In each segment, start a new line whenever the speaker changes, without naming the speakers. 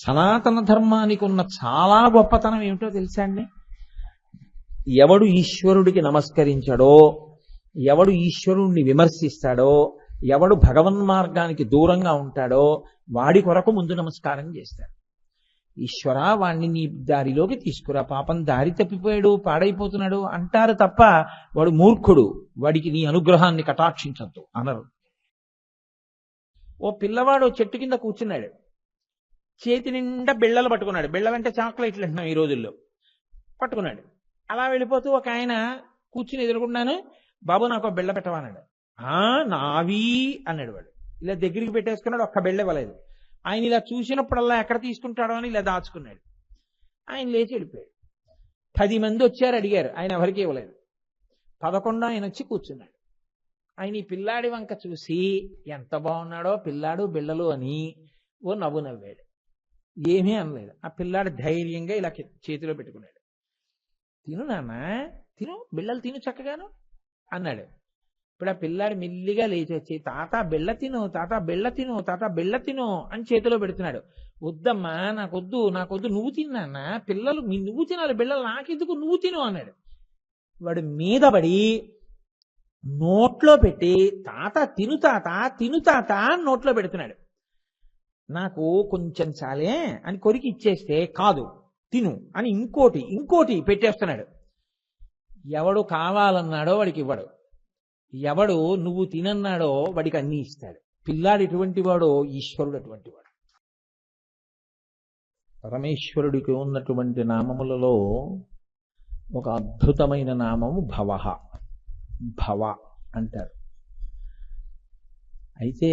సనాతన ధర్మానికి ఉన్న చాలా గొప్పతనం ఏమిటో తెలుసా అండి? ఎవడు ఈశ్వరుడికి నమస్కరించాడో, ఎవడు ఈశ్వరుణ్ణి విమర్శిస్తాడో, ఎవడు భగవన్మార్గానికి దూరంగా ఉంటాడో వాడి కొరకు ముందు నమస్కారం చేస్తాడు. ఈశ్వర, వాణ్ణి నీ దారిలోకి తీసుకురా, పాపం దారి తప్పిపోయాడు, పాడైపోతున్నాడు అంటారు తప్ప వాడు మూర్ఖుడు, వాడికి నీ అనుగ్రహాన్ని కటాక్షించద్దు అనరు. ఓ పిల్లవాడు చెట్టు కింద కూర్చున్నాడు, చేతి నిండా బిళ్ళలు పట్టుకున్నాడు. బిళ్ళలంటే చాక్లెట్లు అంటున్నాం ఈ రోజుల్లో. పట్టుకున్నాడు. అలా వెళ్ళిపోతూ ఒక ఆయన కూర్చుని ఎదురుకున్నాను, బాబు నాకు ఒక బిళ్ళ పెట్టవన్నాడు. నావి అన్నాడు వాడు. ఇలా దగ్గరికి పెట్టేసుకున్నాడు, ఒక్క బిళ్ళ ఇవ్వలేదు. ఆయన ఇలా చూసినప్పుడల్లా ఎక్కడ తీసుకుంటాడో అని ఇలా దాచుకున్నాడు. ఆయన లేచి వెళ్ళిపోయాడు. 10 మంది వచ్చారు, అడిగారు, ఆయన ఎవరికి ఇవ్వలేదు. 11 ఆయన వచ్చి కూర్చున్నాడు. ఆయన ఈ పిల్లాడి వంక చూసి ఎంత బాగున్నాడో పిల్లాడు బిళ్ళలు అని ఓ నవ్వు నవ్వాడు. ఏమీ అనలేదు. ఆ పిల్లాడు ధైర్యంగా ఇలా చేతిలో పెట్టుకున్నాడు. తిను నాన్న, తిను, బిళ్ళలు తిను చక్కగాను అన్నాడు. ఇప్పుడు ఆ పిల్లాడు మెల్లిగా లేచి వచ్చి తాత బిళ్ళ తిను, తాత బిళ్ళ తిను, తాత బిళ్ళ తిను అని చేతిలో పెడుతున్నాడు. వద్దమ్మా, నాకొద్దు, నాకొద్దు, నువ్వు తిన్నాన్న, పిల్లలు నువ్వు తినాలి, బిళ్ళలు నాకెందుకు, నువ్వు తిను అన్నాడు. వాడు మీద పడి నోట్లో పెట్టి తాత తిను, తాత తిను, తాత అని నోట్లో పెడుతున్నాడు. నాకు కొంచెం చాలే అని కొరికి ఇచ్చేస్తే కాదు తిను అని ఇంకోటి పెట్టేస్తున్నాడు. ఎవడు కావాలన్నాడో వాడికి ఇవ్వడు, ఎవడు నువ్వు తినన్నాడో వాడికి అన్ని ఇస్తాడు. పిల్లాడు ఎటువంటి వాడో ఈశ్వరుడు అటువంటి వాడు. పరమేశ్వరుడికి ఉన్నటువంటి నామములలో ఒక అద్భుతమైన నామము భవః. భవ అంటారు. అయితే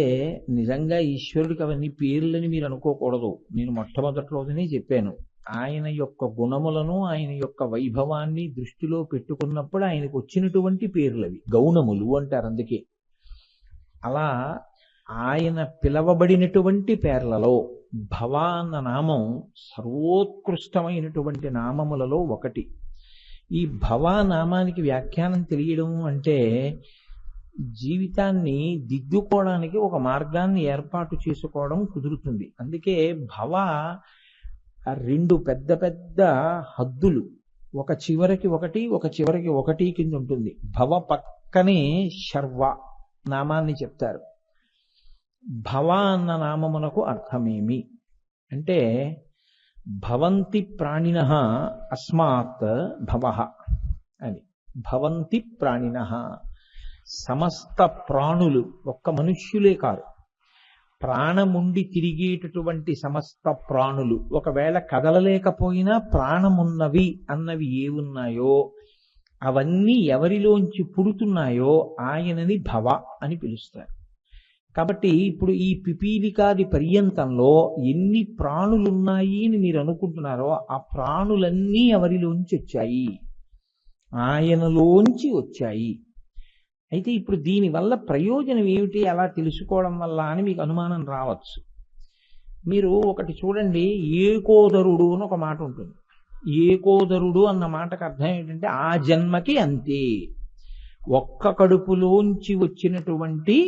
నిజంగా ఈశ్వరుడికి అవన్నీ పేర్లని మీరు అనుకోకూడదు. నేను మొట్టమొదట్లోనే చెప్పాను, ఆయన యొక్క గుణములను, ఆయన యొక్క వైభవాన్ని దృష్టిలో పెట్టుకున్నప్పుడు ఆయనకు వచ్చినటువంటి పేర్లవి గౌణములు అంటారు. అందుకే అలా ఆయన పిలవబడినటువంటి పేర్లలో భవ అన్న నామం సర్వోత్కృష్టమైనటువంటి నామములలో ఒకటి. ఈ భవ నామానికి వ్యాఖ్యానం తెలియడం అంటే జీవితాన్ని దిద్దుకోవడానికి ఒక మార్గాన్ని ఏర్పాటు చేసుకోవడం కుదురుతుంది. అందుకే భవ 2 పెద్ద పెద్ద హద్దులు, ఒక చివరికి ఒకటి, ఒక చివరికి ఒకటి కింద ఉంటుంది. భవ పక్కనే శర్వ నామాన్ని చెప్తారు. భవ అన్న నామమునకు అర్థమేమి అంటే భవంతి ప్రాణినః అస్మాత్ భవః అని. భవంతి ప్రాణినః, సమస్త ప్రాణులు, ఒక్క మనుష్యులే కాదు, ప్రాణముండి తిరిగేటటువంటి సమస్త ప్రాణులు, ఒకవేళ కదలలేకపోయినా ప్రాణమున్నవి అన్నవి ఏవున్నాయో అవన్నీ ఎవరిలోంచి పుడుతున్నాయో ఆయనని భవ అని పిలుస్తారు. కాబట్టి ఇప్పుడు ఈ పిపీలికాది పర్యంతంలో ఎన్ని ప్రాణులున్నాయి అని మీరు అనుకుంటున్నారో ఆ ప్రాణులన్నీ ఎవరిలోంచి వచ్చాయి, ఆయనలోంచి వచ్చాయి. అయితే ఇప్పుడు దీనివల్ల ప్రయోజనం ఏమిటి, అలా తెలుసుకోవడం వల్ల అని మీకు అనుమానం రావచ్చు. మీరు ఒకటి చూడండి, ఏకోదరుడు అని ఒక మాట ఉంటుంది. ఏకోదరుడు అన్న మాటకు అర్థం ఏంటంటే ఆ జన్మకి అంతే, ఒక్క కడుపులోంచి వచ్చినటువంటి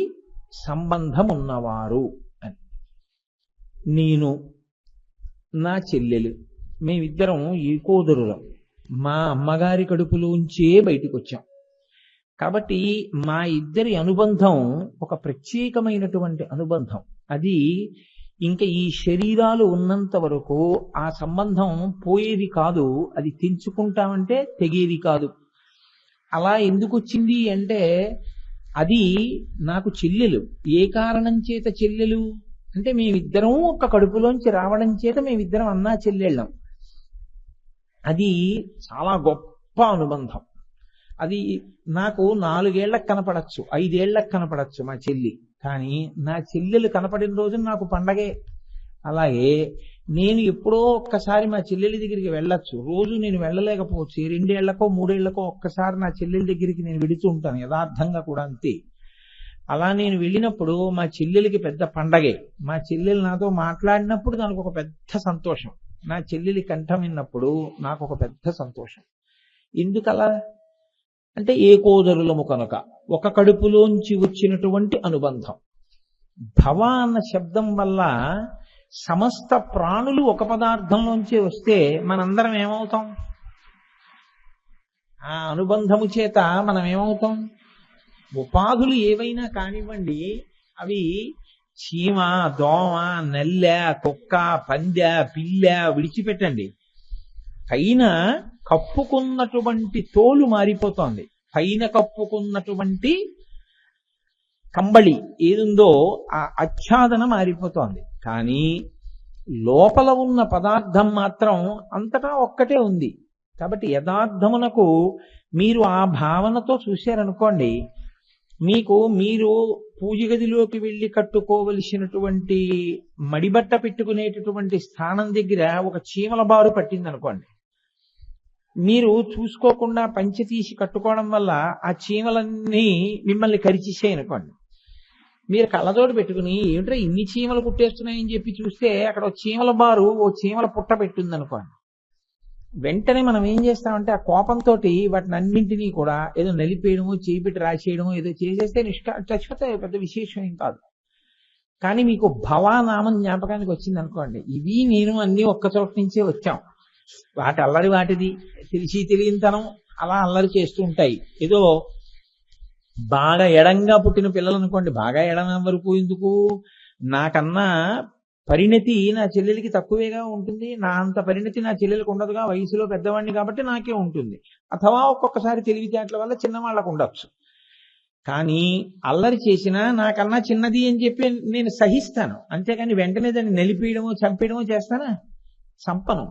సంబంధం ఉన్నవారు అని. నేను, నా చెల్లెలు, మేమిద్దరం ఏకోదరులం, మా అమ్మగారి కడుపులోంచే బయటకు వచ్చాం. కాబట్టి మా ఇద్దరి అనుబంధం ఒక ప్రత్యేకమైనటువంటి అనుబంధం. అది ఇంకా ఈ శరీరాలు ఉన్నంత వరకు ఆ సంబంధం పోయేది కాదు, అది తెంచుకుంటామంటే తెగేది కాదు. అలా ఎందుకు వచ్చింది అంటే అది నాకు చెల్లెలు. ఏ కారణం చేత చెల్లెలు అంటే మేమిద్దరం ఒక కడుపులోంచి రావడం చేత మేమిద్దరం అన్నా చెల్లెళ్ళం. అది చాలా గొప్ప అనుబంధం. అది నాకు 4 ఏళ్లకు కనపడచ్చు, 5 ఏళ్లకు కనపడచ్చు మా చెల్లి, కానీ నా చెల్లెలు కనపడిన రోజు నాకు పండగే. అలాగే నేను ఎప్పుడో ఒక్కసారి మా చెల్లెలి దగ్గరికి వెళ్ళొచ్చు, రోజు నేను వెళ్ళలేకపోవచ్చు, 2 ఏళ్లకో 3 ఏళ్లకో ఒక్కసారి నా చెల్లెలి దగ్గరికి నేను వెళుతూ ఉంటాను, యథార్థంగా కూడా అంతే. అలా నేను వెళ్ళినప్పుడు మా చెల్లెలికి పెద్ద పండగే. మా చెల్లెలు నాతో మాట్లాడినప్పుడు నాకు ఒక పెద్ద సంతోషం, నా చెల్లెలి కంఠం విన్నప్పుడు నాకు ఒక పెద్ద సంతోషం. ఎందుకలా అంటే ఏకోదరులము కనుక, ఒక కడుపులోంచి వచ్చినటువంటి అనుబంధం. భవ అన్న శబ్దం వల్ల సమస్త ప్రాణులు ఒక పదార్థంలోంచి వస్తే మనందరం ఏమవుతాం? ఆ అనుబంధము చేత మనం ఏమవుతాం? ఉపాధులు ఏవైనా కానివ్వండి, అవి చీమ, దోమ, నల్లె, కుక్క, పందె, పిల్ల విడిచిపెట్టండి, పైన కప్పుకున్నటువంటి తోలు మారిపోతోంది. పైన కప్పుకున్నటువంటి కంబళి ఏదుందో ఆ ఆచ్ఛాదన మారిపోతోంది. కానీ లోపల ఉన్న పదార్థం మాత్రం అంతటా ఒక్కటే ఉంది. కాబట్టి యథార్థమునకు మీరు ఆ భావనతో చూశారనుకోండి, మీరు పూజ గదిలోకి వెళ్ళి కట్టుకోవలసినటువంటి మడిబట్ట పెట్టుకునేటటువంటి స్థానం దగ్గర ఒక చీమల బారు పట్టింది అనుకోండి, మీరు చూసుకోకుండా పంచె తీసి కట్టుకోవడం వల్ల ఆ చీమలన్నీ మిమ్మల్ని కరిచేసాయి అనుకోండి. మీరు కళ్ళజోడు పెట్టుకుని ఏమిటో ఇన్ని చీమలు కుట్టేస్తున్నాయని చెప్పి చూస్తే అక్కడ ఒక చీమల బారు, ఓ చీమల పుట్ట పెట్టింది అనుకోండి. వెంటనే మనం ఏం చేస్తామంటే ఆ కోపంతో వాటిని అన్నింటినీ కూడా ఏదో నలిపేయడము, చేయి పెట్టి రాసేయడము, ఏదో చేసేస్తే చచ్చిపోతాయి, పెద్ద విశేషం ఏం కాదు. కానీ మీకు భవానామం జ్ఞాపకానికి వచ్చింది అనుకోండి, ఇవి నేను అన్ని ఒక్క చోట నుంచే వచ్చాం, వాటి అల్లరి వాటిది, తెలిసి తెలియనితనం అలా అల్లరి చేస్తూ ఉంటాయి. ఏదో బాగా ఎడంగా పుట్టిన పిల్లలు అనుకోండి, బాగా ఎడం వరకు ఎందుకు, నాకన్నా పరిణతి నా చెల్లెలికి తక్కువేగా ఉంటుంది, నా అంత పరిణతి నా చెల్లెలికి ఉండదుగా, వయసులో పెద్దవాడిని కాబట్టి నాకే ఉంటుంది. అథవా ఒక్కొక్కసారి తెలివితేటల వల్ల చిన్నవాళ్ళకు ఉండొచ్చు. కానీ అల్లరి చేసినా నాకన్నా చిన్నది అని చెప్పి నేను సహిస్తాను, అంతేకాని వెంటనే దాన్ని నలిపేయడమో చంపేయడమో చేస్తానా? చంపను.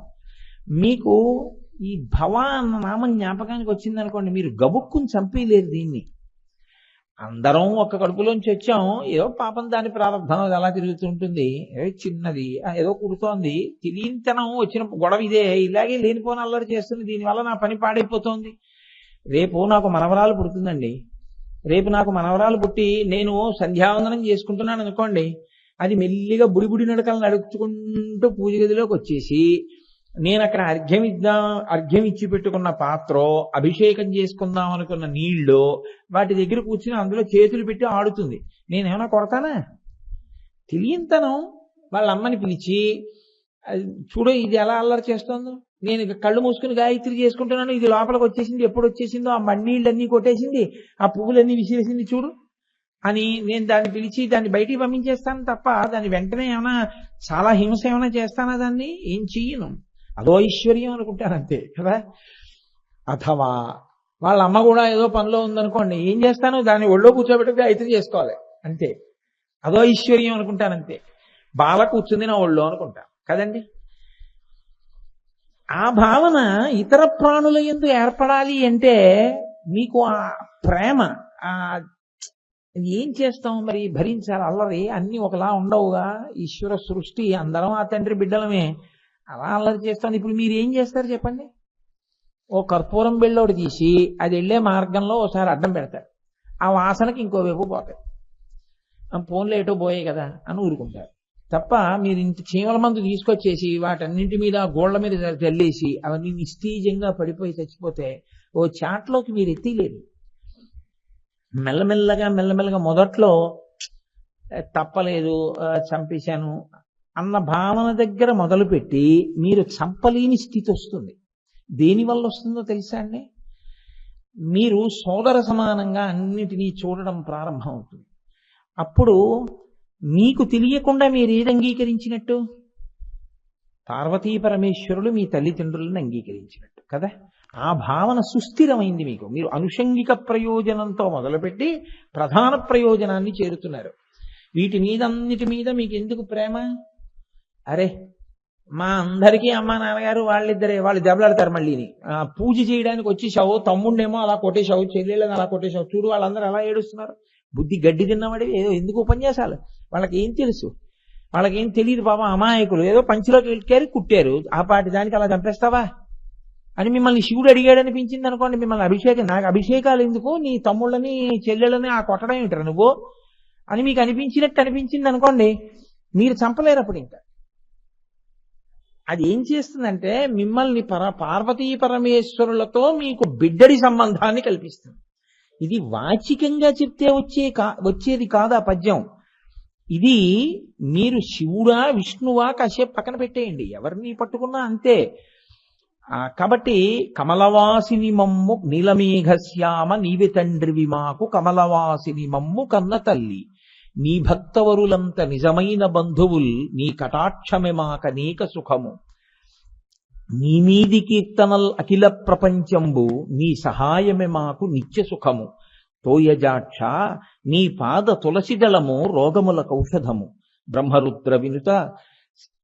మీకు ఈ భవ అన్న నామం జ్ఞాపకానికి వచ్చిందనుకోండి, మీరు గబుక్కుని చంపేయలేరు దీన్ని. అందరం ఒక్క కడుపులోంచి వచ్చాం, ఏదో పాపం దాని ప్రారంభం అలా తిరుగుతుంటుంది, ఏదో చిన్నది ఏదో కుడుతోంది, తెలియనితనం వచ్చిన గొడవ ఇదే, ఇలాగే లేనిపోని అల్లరి చేస్తుంది, దీనివల్ల నా పని పాడైపోతుంది. రేపు నాకు మనవరాలు పుడుతుందండి, రేపు నాకు మనవరాలు పుట్టి నేను సంధ్యావందనం చేసుకుంటున్నాను అనుకోండి, అది మెల్లిగా బుడి నడకలు నడుచుకుంటూ పూజ గదిలోకి వచ్చేసి నేను అక్కడ అర్ఘ్యం ఇచ్చి పెట్టుకున్న పాత్ర, అభిషేకం చేసుకుందాం అనుకున్న నీళ్లు వాటి దగ్గర కూర్చుని అందులో చేతులు పెట్టి ఆడుతుంది. నేనేమైనా కొడతానా? తెలియంతనం వాళ్ళ అమ్మని పిలిచి, చూడు ఇది ఎలా అల్లరి చేస్తుందో, నేను కళ్ళు మూసుకుని గాయత్రి చేసుకుంటున్నాను, ఇది లోపలికి వచ్చేసింది, ఎప్పుడు వచ్చేసిందో ఆ మన్నీళ్ళన్నీ కొట్టేసింది, ఆ పువ్వులన్నీ విసిరేసింది చూడు అని నేను దాన్ని పిలిచి దాన్ని బయటికి పంపించేస్తాను తప్ప దాన్ని వెంటనే ఏమైనా చాలా హింస ఏమైనా చేస్తానా? దాన్ని ఏం చెయ్యను. అదో ఐశ్వర్యం అనుకుంటానంతే కదా. అథవా వాళ్ళ అమ్మ కూడా ఏదో పనిలో ఉందనుకోండి, ఏం చేస్తాను, దాన్ని ఒళ్ళో కూర్చోబెట్టి గాయత్రి చేసుకోవాలి అంతే, అదో ఐశ్వర్యం అనుకుంటానంతే. బాల కూర్చుంది నా ఒళ్ళో అనుకుంటా కదండి. ఆ భావన ఇతర ప్రాణుల యందు ఏర్పడాలి అంటే మీకు ఆ ప్రేమ, ఆ ఏం చేస్తాం మరి, భరించాలి అల్లరి, అన్ని ఒకలా ఉండవుగా, ఈశ్వర సృష్టి, అందరం ఆ తండ్రి బిడ్డలమే, అలా అల్లరి చేస్తాను. ఇప్పుడు మీరు ఏం చేస్తారు చెప్పండి? ఓ కర్పూరం బిళ్ళోడు తీసి అది వెళ్ళే మార్గంలో ఒకసారి అడ్డం పెడతారు, ఆ వాసనకి ఇంకోవైపు పోతాయి, ఫోన్లో ఏటో పోయాయి కదా అని ఊరుకుంటారు తప్ప మీరు ఇంత చీమల మందు తీసుకొచ్చేసి వాటన్నింటి మీద గోళ్ల మీద చల్లేసి అవన్నీ నిస్తీజంగా పడిపోయి చచ్చిపోతే ఓ చాట్లోకి మీరు ఎత్తిలేరు. మెల్లమెల్లగా మొదట్లో తప్పలేదు, చంపేశాను అన్న భావన దగ్గర మొదలుపెట్టి మీరు చంపలేని స్థితి వస్తుంది. దేనివల్ల వస్తుందో తెలుసా అండి? మీరు సోదర సమానంగా అన్నిటినీ చూడడం ప్రారంభం అవుతుంది. అప్పుడు మీకు తెలియకుండా మీరు ఏది అంగీకరించినట్టు? పార్వతీ పరమేశ్వరులు మీ తల్లిదండ్రులను అంగీకరించినట్టు కదా. ఆ భావన సుస్థిరమైంది మీకు. మీరు అనుషంగిక ప్రయోజనంతో మొదలుపెట్టి ప్రధాన ప్రయోజనాన్ని చేరుతున్నారు. వీటి మీదన్నిటి మీద మీకు ఎందుకు ప్రేమ? అరే మా అందరికీ అమ్మా నాన్నగారు వాళ్ళిద్దరే, వాళ్ళు దెబ్బలాడతారు. మళ్ళీని పూజ చేయడానికి వచ్చేసావు, తమ్ముడేమో అలా కొట్టేశావు, చెల్లెళ్ళని అలా కొట్టేశావు, చూడు వాళ్ళందరూ అలా ఏడుస్తున్నారు. బుద్ధి గడ్డి తిన్నవాడివి, ఏదో ఎందుకు ఉపన్యాసాలు, వాళ్ళకి ఏం తెలుసు, వాళ్ళకేం తెలియదు పాపం, అమాయకులు, ఏదో పంచిలోకి వెళ్ళారు కుట్టారు, ఆ పాటి దానికి అలా చంపేస్తావా అని మిమ్మల్ని శివుడు అడిగాడు అనిపించింది అనుకోండి. మిమ్మల్ని అభిషేకం, నాకు అభిషేకాలు ఎందుకు, నీ తమ్ముళ్ళని చెల్లెళ్ళని ఆ కొట్టడం ఏంటారు నువ్వు అని మీకు అనిపించింది అనుకోండి, మీరు చంపలేరు అప్పుడు. ఇంకా అది ఏం చేస్తుందంటే మిమ్మల్ని పార్వతీ పరమేశ్వరులతో మీకు బిడ్డడి సంబంధాన్ని కల్పిస్తుంది. ఇది వాచికంగా చెప్తే వచ్చేది కాదు ఆ పద్యం. ఇది మీరు శివుడా విష్ణువా కాసేపు పక్కన పెట్టేయండి, ఎవరిని పట్టుకున్నా అంతే. కాబట్టి కమలవాసిని మమ్ము నీలమేఘశ్యామ నీవి తండ్రివి మాకు కమలవాసిని మమ్ము కన్న తల్లి, నీ భక్తవరులంత నిజమైన బంధువుల్ నీ కటాక్షమే మాకనేక సుఖము, నీ మీది కీర్తనల్ అఖిల ప్రపంచంబు నీ సహాయమే మాకు నిత్య సుఖము, తోయజాక్ష నీ పాద తులసిదళము రోగములకౌషధము, బ్రహ్మరుద్ర వినుత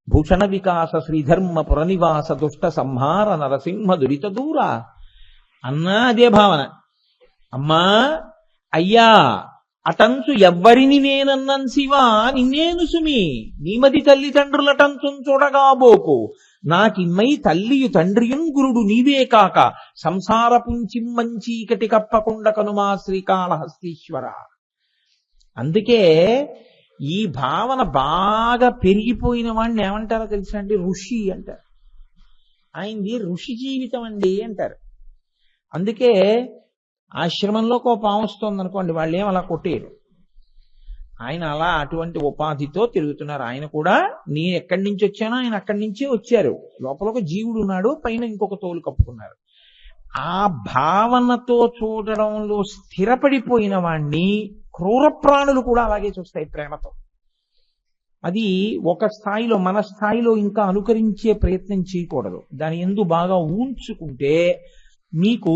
భూషణ వికాస శ్రీధర్మ పురనివాస దుష్ట సంహార నరసింహ దురిత దూర. అన్నా అదే భావన. అమ్మా అయ్యా అటంచు ఎవ్వరిని నేనన్నన్ శివా నిన్నేను సుమి, నీమది తల్లిదండ్రులటంచు చూడగాబోకు, నాకిమ్మై తల్లియు తండ్రియున్ గురుడు నీవే కాక, సంసార పుంచిమ్మచీకటి కప్పకుండ కనుమా శ్రీకాళహస్తీశ్వర. అందుకే ఈ భావన బాగా పెరిగిపోయిన వాడిని ఏమంటారో తెలుసా అండి? ఋషి అంటారు. ఆయనది ఋషి జీవితం అండి అంటారు. అందుకే ఆశ్రమంలోకి ఓ పాము వస్తుంది అనుకోండి, వాళ్ళు ఏం అలా కొట్టేయరు. ఆయన అలా అటువంటి ఉపాధితో తిరుగుతున్నారు. ఆయన కూడా నేను ఎక్కడి నుంచి వచ్చానో ఆయన అక్కడి నుంచే వచ్చారు. లోపల ఒక జీవుడు ఉన్నాడు, పైన ఇంకొక తోలు కప్పుకున్నారు. ఆ భావనతో చూడడంలో స్థిరపడిపోయిన వాణ్ణి క్రూర ప్రాణులు కూడా అలాగే చూస్తాయి ప్రేమతో. అది ఒక స్థాయిలో, మన స్థాయిలో ఇంకా అనుకరించే ప్రయత్నం చేయకూడదు. దాని యందు బాగా ఊంచుకుంటే మీకు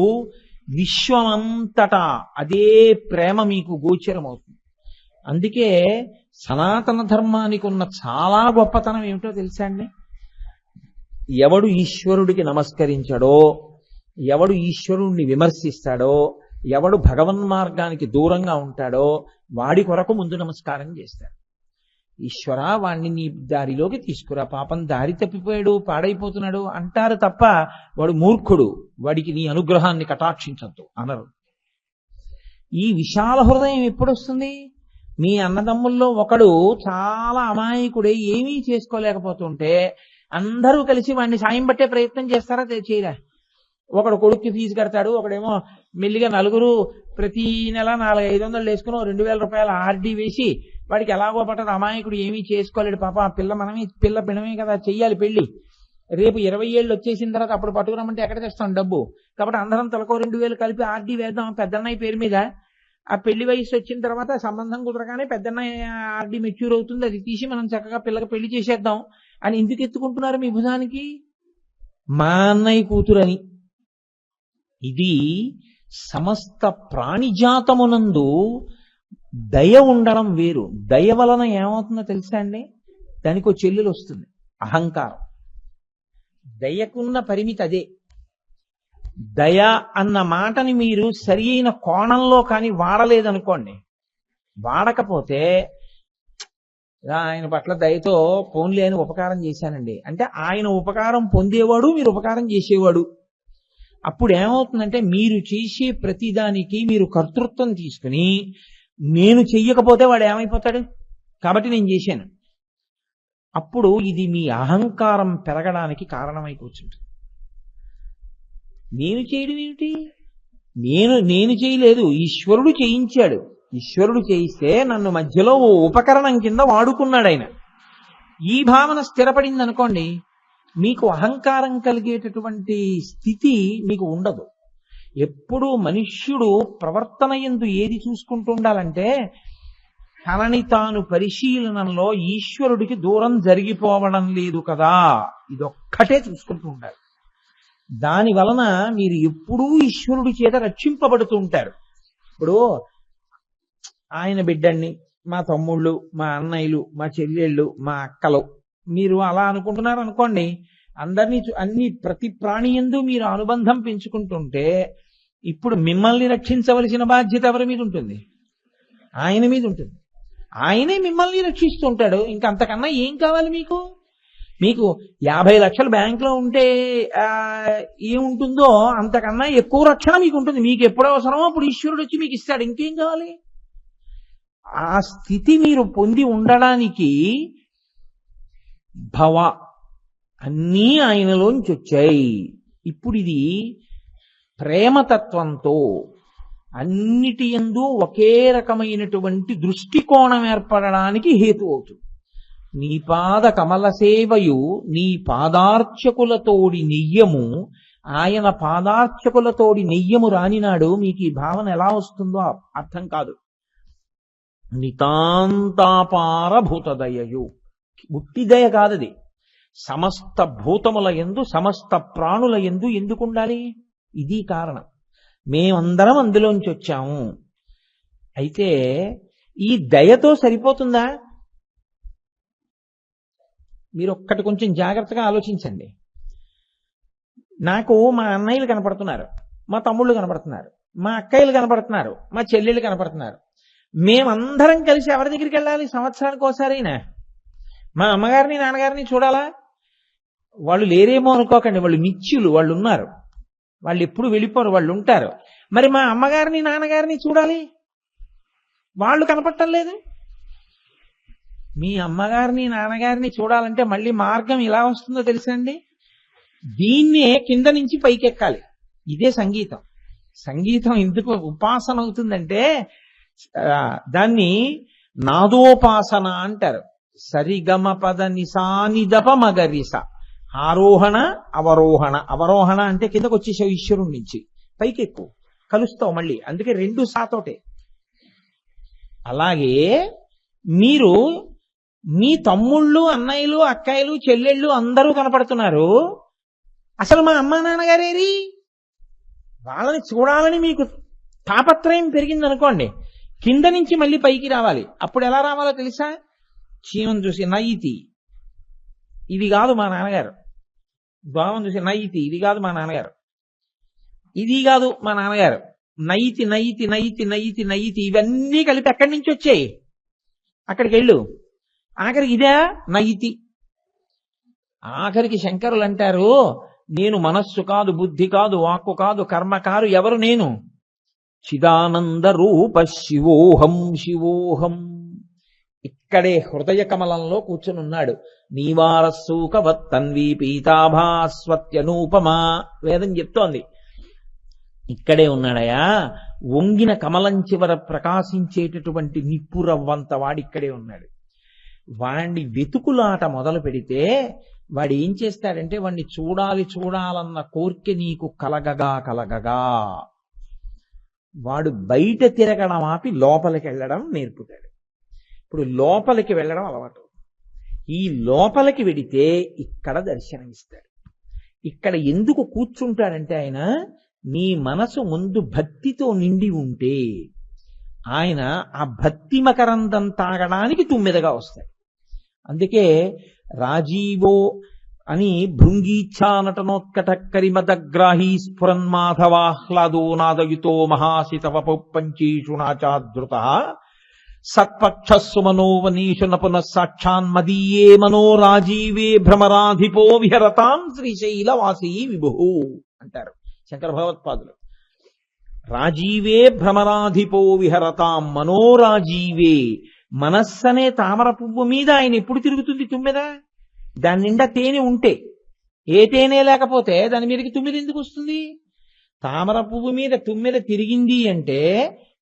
విశ్వమంతటా అదే ప్రేమ మీకు గోచరమవుతుంది. అందుకే సనాతన ధర్మానికి ఉన్న చాలా గొప్పతనం ఏమిటో తెలుసా అండి? ఎవడు ఈశ్వరుడికి నమస్కరించాడో, ఎవడు ఈశ్వరుణ్ణి విమర్శిస్తాడో, ఎవడు భగవన్ మార్గానికి దూరంగా ఉంటాడో వాడి కొరకు ముందు నమస్కారం చేస్తాడు. ఈశ్వర వాణ్ణి నీ దారిలోకి తీసుకురా, పాపం దారి తప్పిపోయాడు పాడైపోతున్నాడు అంటారు తప్ప వాడు మూర్ఖుడు, వాడికి నీ అనుగ్రహాన్ని కటాక్షించద్దు అనరు. ఈ విశాల హృదయం ఎప్పుడొస్తుంది? మీ అన్నదమ్ముల్లో ఒకడు చాలా అమాయకుడే ఏమీ చేసుకోలేకపోతుంటే అందరూ కలిసి వాడిని సాయం పట్టే ప్రయత్నం చేస్తారా? చేయరా? ఒకడు కొడుక్కి ఫీజు కడతాడు, ఒకడేమో మెల్లిగా నలుగురు ప్రతి నెల 400-500 వేసుకుని 2000 రూపాయల ఆర్డీ వేసి వాడికి ఎలాగో పట్టదు, అమాయకుడు ఏమీ చేసుకోలేడు పాప, ఆ పిల్ల మనమే పిల్ల పినమే కదా, చెయ్యాలి పెళ్లి, రేపు 20 ఏళ్ళు వచ్చేసిన తర్వాత అప్పుడు పట్టుకురమ్మంటే ఎక్కడ తెస్తాం డబ్బు, కాబట్టి అందరం తలకో 2000 కలిపి ఆర్డీ వేద్దాం పెద్దన్నయ్య పేరు మీద. ఆ పెళ్లి వయసు వచ్చిన తర్వాత సంబంధం కుదరగానే పెద్దన్నయ్య ఆర్డీ మెచ్యూర్ అవుతుంది, అది తీసి మనం చక్కగా పిల్లకి పెళ్లి చేసేద్దాం అని ఎందుకు ఎత్తుకుంటున్నారు మీ భుజానికి? మా అన్నయ్య కూతురని. ఇది సమస్త ప్రాణిజాతమునందు దయ ఉండడం వేరు. దయ వలన ఏమవుతుందో తెలుసా అండి? దానికి ఒక చెల్లెలు వస్తుంది, అహంకారం. దయకున్న పరిమితి అదే. దయ అన్న మాటని మీరు సరి అయిన కోణంలో కానీ వాడలేదనుకోండి, వాడకపోతే ఆయన పట్ల దయతో పోన్లే అని ఉపకారం చేశానండి అంటే ఆయన ఉపకారం పొందేవాడు, మీరు ఉపకారం చేసేవాడు. అప్పుడు ఏమవుతుందంటే మీరు చేసే ప్రతిదానికి మీరు కర్తృత్వం తీసుకుని నేను చెయ్యకపోతే వాడు ఏమైపోతాడు, కాబట్టి నేను చేశాను. అప్పుడు ఇది మీ అహంకారం పెరగడానికి కారణమై కూర్చుంటుంది. నేను చేయడం ఏమిటి? నేను చేయలేదు, ఈశ్వరుడు చేయించాడు. ఈశ్వరుడు చేయిస్తే నన్ను మధ్యలో ఓ ఉపకరణం కింద వాడుకున్నాడు ఆయన. ఈ భావన స్థిరపడింది అనుకోండి, మీకు అహంకారం కలిగేటటువంటి స్థితి మీకు ఉండదు. ఎప్పుడూ మనుష్యుడు ప్రవర్తన యందు ఏది చూసుకుంటూ ఉండాలంటే తనని తాను పరిశీలనలో ఈశ్వరుడికి దూరం జరిగిపోవడం లేదు కదా, ఇదొక్కటే చూసుకుంటూ ఉండాలి. దాని వలన మీరు ఎప్పుడూ ఈశ్వరుడి చేత రక్షింపబడుతూ ఉంటారు. ఇప్పుడు ఆయన బిడ్డల్ని, మా తమ్ముళ్ళు, మా అన్నయ్యలు, మా చెల్లెళ్ళు, మా అక్కలు, మీరు అలా అనుకుంటున్నారు అనుకోండి, అందరినీ ప్రతి ప్రాణి యందు మీరు అనుబంధం పెంచుకుంటుంటే ఇప్పుడు మిమ్మల్ని రక్షించవలసిన బాధ్యత ఎవరి మీద ఉంటుంది? ఆయన మీద ఉంటుంది. ఆయనే మిమ్మల్ని రక్షిస్తుంటాడు. ఇంకంతకన్నా ఏం కావాలి మీకు? మీకు 50 లక్షలు బ్యాంకులో ఉంటే ఏముంటుందో అంతకన్నా ఎక్కువ రక్షణ మీకు ఉంటుంది. మీకు ఎప్పుడు అవసరమో అప్పుడు ఈశ్వరుడు వచ్చి మీకు ఇస్తాడు. ఇంకేం కావాలి? ఆ స్థితి మీరు పొంది ఉండడానికి భవ అన్నీ ఆయనలోంచి వచ్చాయి. ఇప్పుడు ఇది ప్రేమతత్వంతో అన్నిటి యందు ఒకే రకమైనటువంటి దృష్టికోణం ఏర్పడడానికి హేతు అవుతుంది. నీ పాద కమల సేవయు నీ పాదార్చకులతోడి నెయ్యము, ఆయన పాదార్చకులతోడి నెయ్యము రానినాడు మీకు ఈ భావన ఎలా వస్తుందో అర్థం కాదు. నితాంతాపార భూతదయయు, ఉట్టి దయ కాదది. సమస్త భూతముల యందు సమస్త ప్రాణుల యందు ఎందుకు ఉండాలి? ఇది కారణం. మేమందరం అందులోంచి వచ్చాము. అయితే ఈ దయతో సరిపోతుందా? మీరు ఒక్కటి కొంచెం జాగ్రత్తగా ఆలోచించండి. నాకు మా అన్నయ్యలు కనపడుతున్నారు, మా తమ్ముళ్ళు కనపడుతున్నారు, మా అక్కయ్యలు కనపడుతున్నారు, మా చెల్లెళ్ళు కనపడుతున్నారు. మేమందరం కలిసి ఎవరి దగ్గరికి వెళ్ళాలి? సంవత్సరానికి ఒకసారైనా మా అమ్మగారిని నాన్నగారిని చూడాలా? వాళ్ళు లేరేమో అనుకోకండి, వాళ్ళు నిత్యులు, వాళ్ళు ఉన్నారు, వాళ్ళు ఎప్పుడు వెళ్ళిపోరు, వాళ్ళు ఉంటారు. మరి మా అమ్మగారిని నాన్నగారిని చూడాలి, వాళ్ళు కనపడటం లేదు. మీ అమ్మగారిని నాన్నగారిని చూడాలంటే మళ్ళీ మార్గం ఎలా వస్తుందో తెలుసండి? దీన్నే కింద నుంచి పైకెక్కాలి. ఇదే సంగీతం. సంగీతం ఎందుకు ఉపాసన అవుతుందంటే దాన్ని నాదోపాసన అంటారు. సరిగమ పద నిసానిదప మగరిస, ఆరోహణ అవరోహణ. అవరోహణ అంటే కిందకు వచ్చేసావు ఈశ్వరుడి నుంచి, పైకెక్కు, కలుస్తావు మళ్ళీ. అందుకే రెండు సాతోటే. అలాగే మీరు మీ తమ్ముళ్ళు అన్నయ్యలు అక్కాయలు చెల్లెళ్ళు అందరూ కనపడుతున్నారు. అసలు మా అమ్మా నాన్నగారేరి? వాళ్ళని చూడాలని మీకు తాపత్రయం పెరిగిందనుకోండి, కింద నుంచి మళ్ళీ పైకి రావాలి. అప్పుడు ఎలా రావాలో తెలుసా? చీమను చూసి నయితి, ఇది కాదు మా నాన్నగారు. దోమను చూసి నయితి, ఇది కాదు మా నాన్నగారు, ఇది కాదు మా నాన్నగారు. నయితి నయితి నయితి నయితి నయితి, ఇవన్నీ కలిపి ఎక్కడి నుంచి వచ్చాయి? అక్కడికి వెళ్ళు. ఆఖరికి ఇదే నయితి. ఆఖరికి శంకరులు అంటారు, నేను మనస్సు కాదు, బుద్ధి కాదు, వాక్కు కాదు, కర్మ కాదు. ఎవరు నేను? చిదానంద రూప శివోహం శివోహం. ఇక్కడే హృదయ కమలంలో కూర్చునున్నాడు. నీవారస్సూకవత్తన్వీ పీతాభాస్వత్యనూపమా, వేదం చెప్తోంది. ఇక్కడే ఉన్నాడయా. వంగిన కమలం చివర ప్రకాశించేటటువంటి నిప్పురవ్వంత వాడిక్కడే ఉన్నాడు. వాడిని వెతుకులాట మొదలు పెడితే వాడు ఏం చేస్తాడంటే, వాడిని చూడాలి చూడాలన్న కోరిక నీకు కలగగా వాడు బయట తిరగడం ఆపి లోపలికి వెళ్ళడం నేర్పుతాడు. ఇప్పుడు లోపలికి వెళ్ళడం అలవాటు. ఈ లోపలికి వెడితే ఇక్కడ దర్శనమిస్తాడు. ఇక్కడ ఎందుకు కూర్చుంటాడంటే, ఆయన నీ మనసు ముందు భక్తితో నిండి ఉంటే ఆయన ఆ భక్తి మకరందం తాగడానికి తుమ్మెదగా వస్తాడు. అందుకే రాజీవో అని భృంగీచ్ఛా నటనోత్కట కరిమదగ్రాహీ స్ఫురన్మాధవాహ్లాదో నాదయుతో మహాసితవపౌ పంచీషు నాచాదృత సత్పక్షస్సు మనోవనీషు నపునః సాక్షాన్మదీయే మనో రాజీవే భ్రమరాధిపో విహరతాం శ్రీశైలవాసీ విభు అంటారు శంకర భగవత్పాదులు. రాజీవే భ్రమరాధిపో విహరతాం మనోరాజీవే. మనస్సనే తామర పువ్వు మీద ఆయన ఎప్పుడు తిరుగుతుంది తుమ్మెద? దాని నిండా తేనె ఉంటే, ఏ తేనె లేకపోతే దాని మీదకి తుమ్మెద ఎందుకు వస్తుంది? తామర పువ్వు మీద తుమ్మెద తిరిగింది అంటే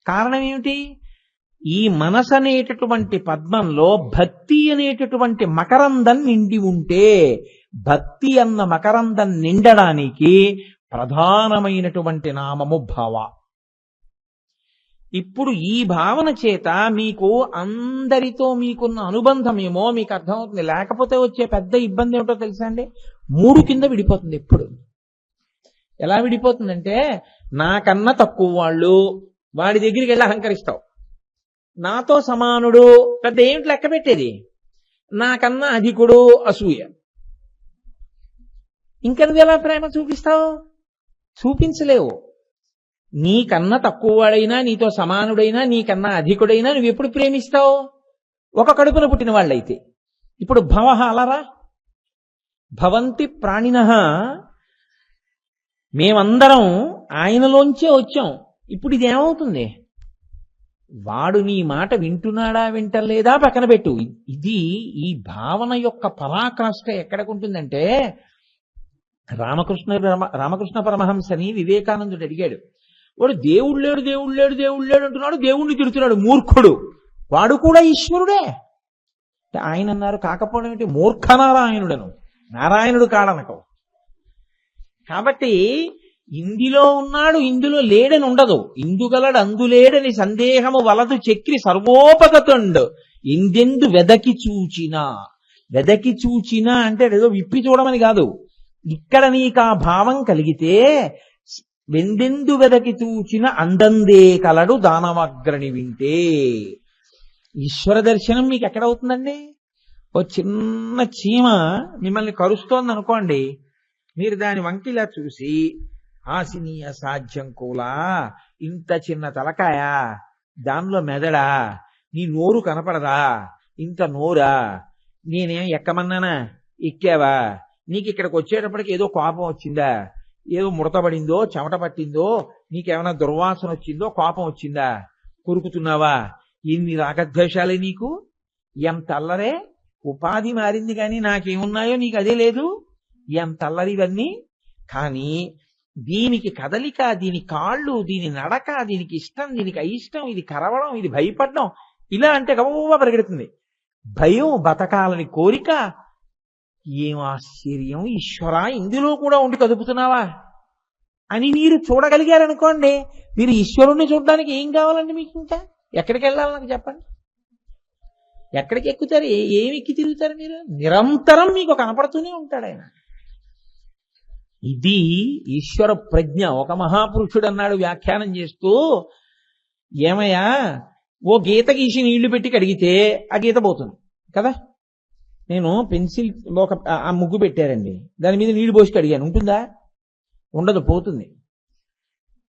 కారణం ఏమిటి? ఈ మనసు అనేటటువంటి పద్మంలో భక్తి అనేటటువంటి మకరందం నిండి ఉంటే, భక్తి అన్న మకరందం నిండడానికి ప్రధానమైనటువంటి నామము భావ. ఇప్పుడు ఈ భావన చేత మీకు అందరితో మీకున్న అనుబంధం ఏమో మీకు అర్థమవుతుంది. లేకపోతే వచ్చే పెద్ద ఇబ్బంది ఏమిటో తెలుసా అండి? 3 కింద విడిపోతుంది. ఎప్పుడు ఎలా విడిపోతుందంటే, నాకన్నా తక్కువ వాళ్ళు వాడి దగ్గరికి వెళ్ళి అహంకరిస్తావు. నాతో సమానుడు పెద్ద ఏమిటి లెక్క పెట్టేది? నాకన్నా అధికుడు అసూయ. ఇంకా నువ్వు ఎలా ప్రేమ చూపిస్తావు? చూపించలేవు. నీకన్నా తక్కువ వాడైనా, నీతో సమానుడైనా, నీకన్నా అధికుడైనా నువ్వు ఎప్పుడు ప్రేమిస్తావు? ఒక కడుపున పుట్టిన వాళ్ళైతే. ఇప్పుడు భవః అలరా భవంతి ప్రాణినః, మేమందరం ఆయనలోంచే వచ్చాం. ఇప్పుడు ఇది ఏమవుతుంది? వాడు నీ మాట వింటున్నాడా వింటలేదా పక్కన పెట్టు. ఇది ఈ భావన యొక్క పరాకాష్ఠ ఎక్కడికుంటుందంటే, రామకృష్ణ పరమహంసని వివేకానందుడు అడిగాడు, వాడు దేవుడు లేడు దేవుడు లేడు దేవుడు లేడు అంటున్నాడు, దేవుణ్ణి తిడుతున్నాడు, మూర్ఖుడు. వాడు కూడా ఈశ్వరుడే. ఆయన అన్నారు, కాకపోవడం ఏంటి, మూర్ఖనారాయణుడను, నారాయణుడు కాడనకం. కాబట్టి ఇందులో ఉన్నాడు ఇందులో లేడని ఉండదు. ఇందుగలడు అందులేడని సందేహము వలదు చక్రి సర్వోపగతుండు ఇందెందు వెదకి చూచినా. వెదకి చూచినా అంటే ఏదో విప్పి చూడమని కాదు. ఇక్కడ నీకు ఆ భావం కలిగితే వెందెందు వెదకి చూచిన అందందే కలడు దానవగ్రణి వింటే. ఈశ్వర దర్శనం మీకు ఎక్కడవుతుందండి? ఓ చిన్న చీమ మిమ్మల్ని కరుస్తోంది అనుకోండి, మీరు దాని వంకిలా చూసి ఆశనీయ సాధ్యం కూలా, ఇంత చిన్న తలకాయ, దానిలో మెదడా, నీ నోరు కనపడదా, ఇంత నోరా, నేనేం ఎక్కమన్నానా, ఎక్కావా, నీకు ఇక్కడికి వచ్చేటప్పటికి ఏదో కోపం వచ్చిందా, ఏదో ముడతబడిందో చెమట పట్టిందో, నీకేమైనా దుర్వాసన వచ్చిందో కోపం వచ్చిందా, కొరుకుతున్నావా, ఎన్ని రాగద్వేషాలే నీకు, ఎంత అల్లరే, ఉపాధి మారింది కానీ నాకేమున్నాయో నీకు అదే లేదు, ఎంత అల్లరి ఇవన్నీ. కానీ దీనికి కదలిక, దీని కాళ్ళు, దీని నడక, దీనికి ఇష్టం, దీనికి అయిష్టం, ఇది కరవడం, ఇది భయపడడం, ఇలా అంటే గబగబా పరిగెడుతుంది. భయం, బతకాలని కోరిక. ఏం ఆశ్చర్యం ఈశ్వరా, ఇందులో కూడా ఉండి కదుపుతున్నావా అని మీరు చూడగలిగారనుకోండి, మీరు ఈశ్వరుణ్ణి చూడడానికి ఏం కావాలండి మీకు? ఇంకా ఎక్కడికి వెళ్ళాలి నాకు చెప్పండి? ఎక్కడికి ఎక్కుతారు? ఏమి ఎక్కి తిరుగుతారు మీరు? నిరంతరం మీకు కనపడుతూనే ఉంటాడు ఆయన. ఇది ఈశ్వర ప్రజ్ఞ. ఒక మహాపురుషుడు అన్నాడు వ్యాఖ్యానం చేస్తూ, ఏమయ్యా, ఓ గీత గీసి నీళ్లు పెట్టి కడిగితే ఆ గీత పోతుంది కదా. నేను పెన్సిల్ ఒక ఆ ముగ్గు పెట్టారండి, దాని మీద నీళ్లు పోసి కడిగాను, ఉంటుందా? ఉండదు, పోతుంది.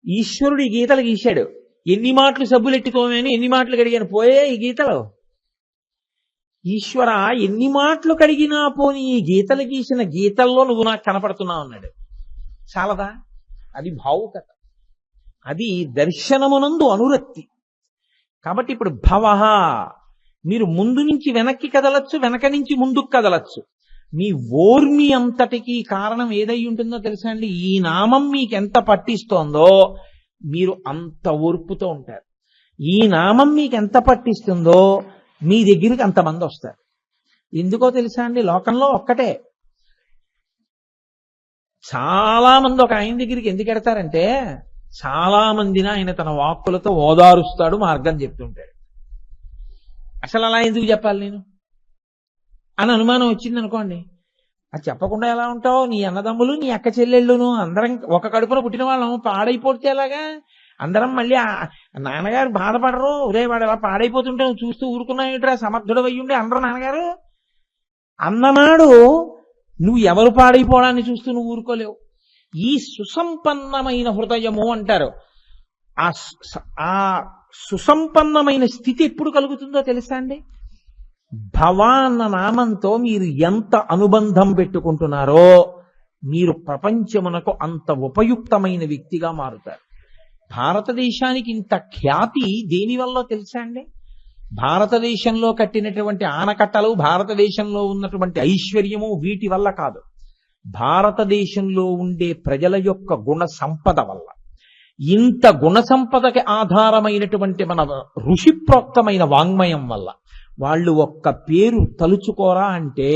ఈశ్వరుడు ఈ గీతలు గీశాడు, ఎన్ని మాటలు సబ్బులెట్టి తోమని, ఎన్ని మాటలు కడిగాను, పోయే ఈ గీతలు. ఈశ్వర, ఎన్ని మాటలు కడిగినా పోని ఈ గీతలు గీసిన గీతల్లో నువ్వు నాకు కనపడుతున్నావు అన్నాడు. చాలదా? అది భావుకత, అది దర్శనమునందు అనురక్తి. కాబట్టి ఇప్పుడు భవః, మీరు ముందు నుంచి వెనక్కి కదలచ్చు, వెనక నుంచి ముందుకు కదలచ్చు. మీ ఓర్మి అంతటికి కారణం ఏదై ఉంటుందో తెలుసా అండి? ఈ నామం మీకు ఎంత పట్టిస్తోందో మీరు అంత ఓర్పుతో ఉంటారు. ఈ నామం మీకు ఎంత పట్టిస్తుందో మీ దగ్గరికి అంతమంది వస్తారు. ఎందుకో తెలుసా అండి? లోకంలో ఒక్కటే. చాలా మంది ఒక ఆయన దగ్గరికి ఎందుకు ఎడతారంటే, చాలా మందిని ఆయన తన వాక్కులతో ఓదారుస్తాడు, మార్గం చెప్తుంటాడు. అసలు అలా ఎందుకు చెప్పాలి నేను అని అనుమానం వచ్చింది అనుకోండి, అది చెప్పకుండా ఎలా ఉంటావు? నీ అన్నదమ్ములు, నీ అక్క చెల్లెళ్ళును అందరం ఒక కడుపున పుట్టిన వాళ్ళం పాడైపోతే ఎలాగా? అందరం మళ్ళీ నాన్నగారు బాధపడరు, ఒరే వాడు ఎలా పాడైపోతుంటే నువ్వు చూస్తూ ఊరుకున్నావుట్రా, సమర్థుడు అయ్యుండే అందరూ నాన్నగారు అన్ననాడు నువ్వు ఎవరు పాడైపోవడాన్ని చూస్తూ నువ్వు ఊరుకోలేవు. ఈ సుసంపన్నమైన హృదయము అంటారు. ఆ సుసంపన్నమైన స్థితి ఎప్పుడు కలుగుతుందో తెలుసా అండి? భవ అన్న నామంతో మీరు ఎంత అనుబంధం పెట్టుకుంటున్నారో మీరు ప్రపంచమునకు అంత ఉపయుక్తమైన వ్యక్తిగా మారుతారు. భారతదేశానికి ఇంత ఖ్యాతి దేనివల్ల తెలుసా అండి? భారతదేశంలో కట్టినటువంటి ఆనకట్టలు, భారతదేశంలో ఉన్నటువంటి ఐశ్వర్యము వీటి వల్ల కాదు, భారతదేశంలో ఉండే ప్రజల యొక్క గుణ సంపద వల్ల. ఇంత గుణ సంపదకి ఆధారమైనటువంటి మన ఋషిప్రోక్తమైన వాంగ్మయం వల్ల వాళ్ళు ఒక్క పేరు తలుచుకోరా అంటే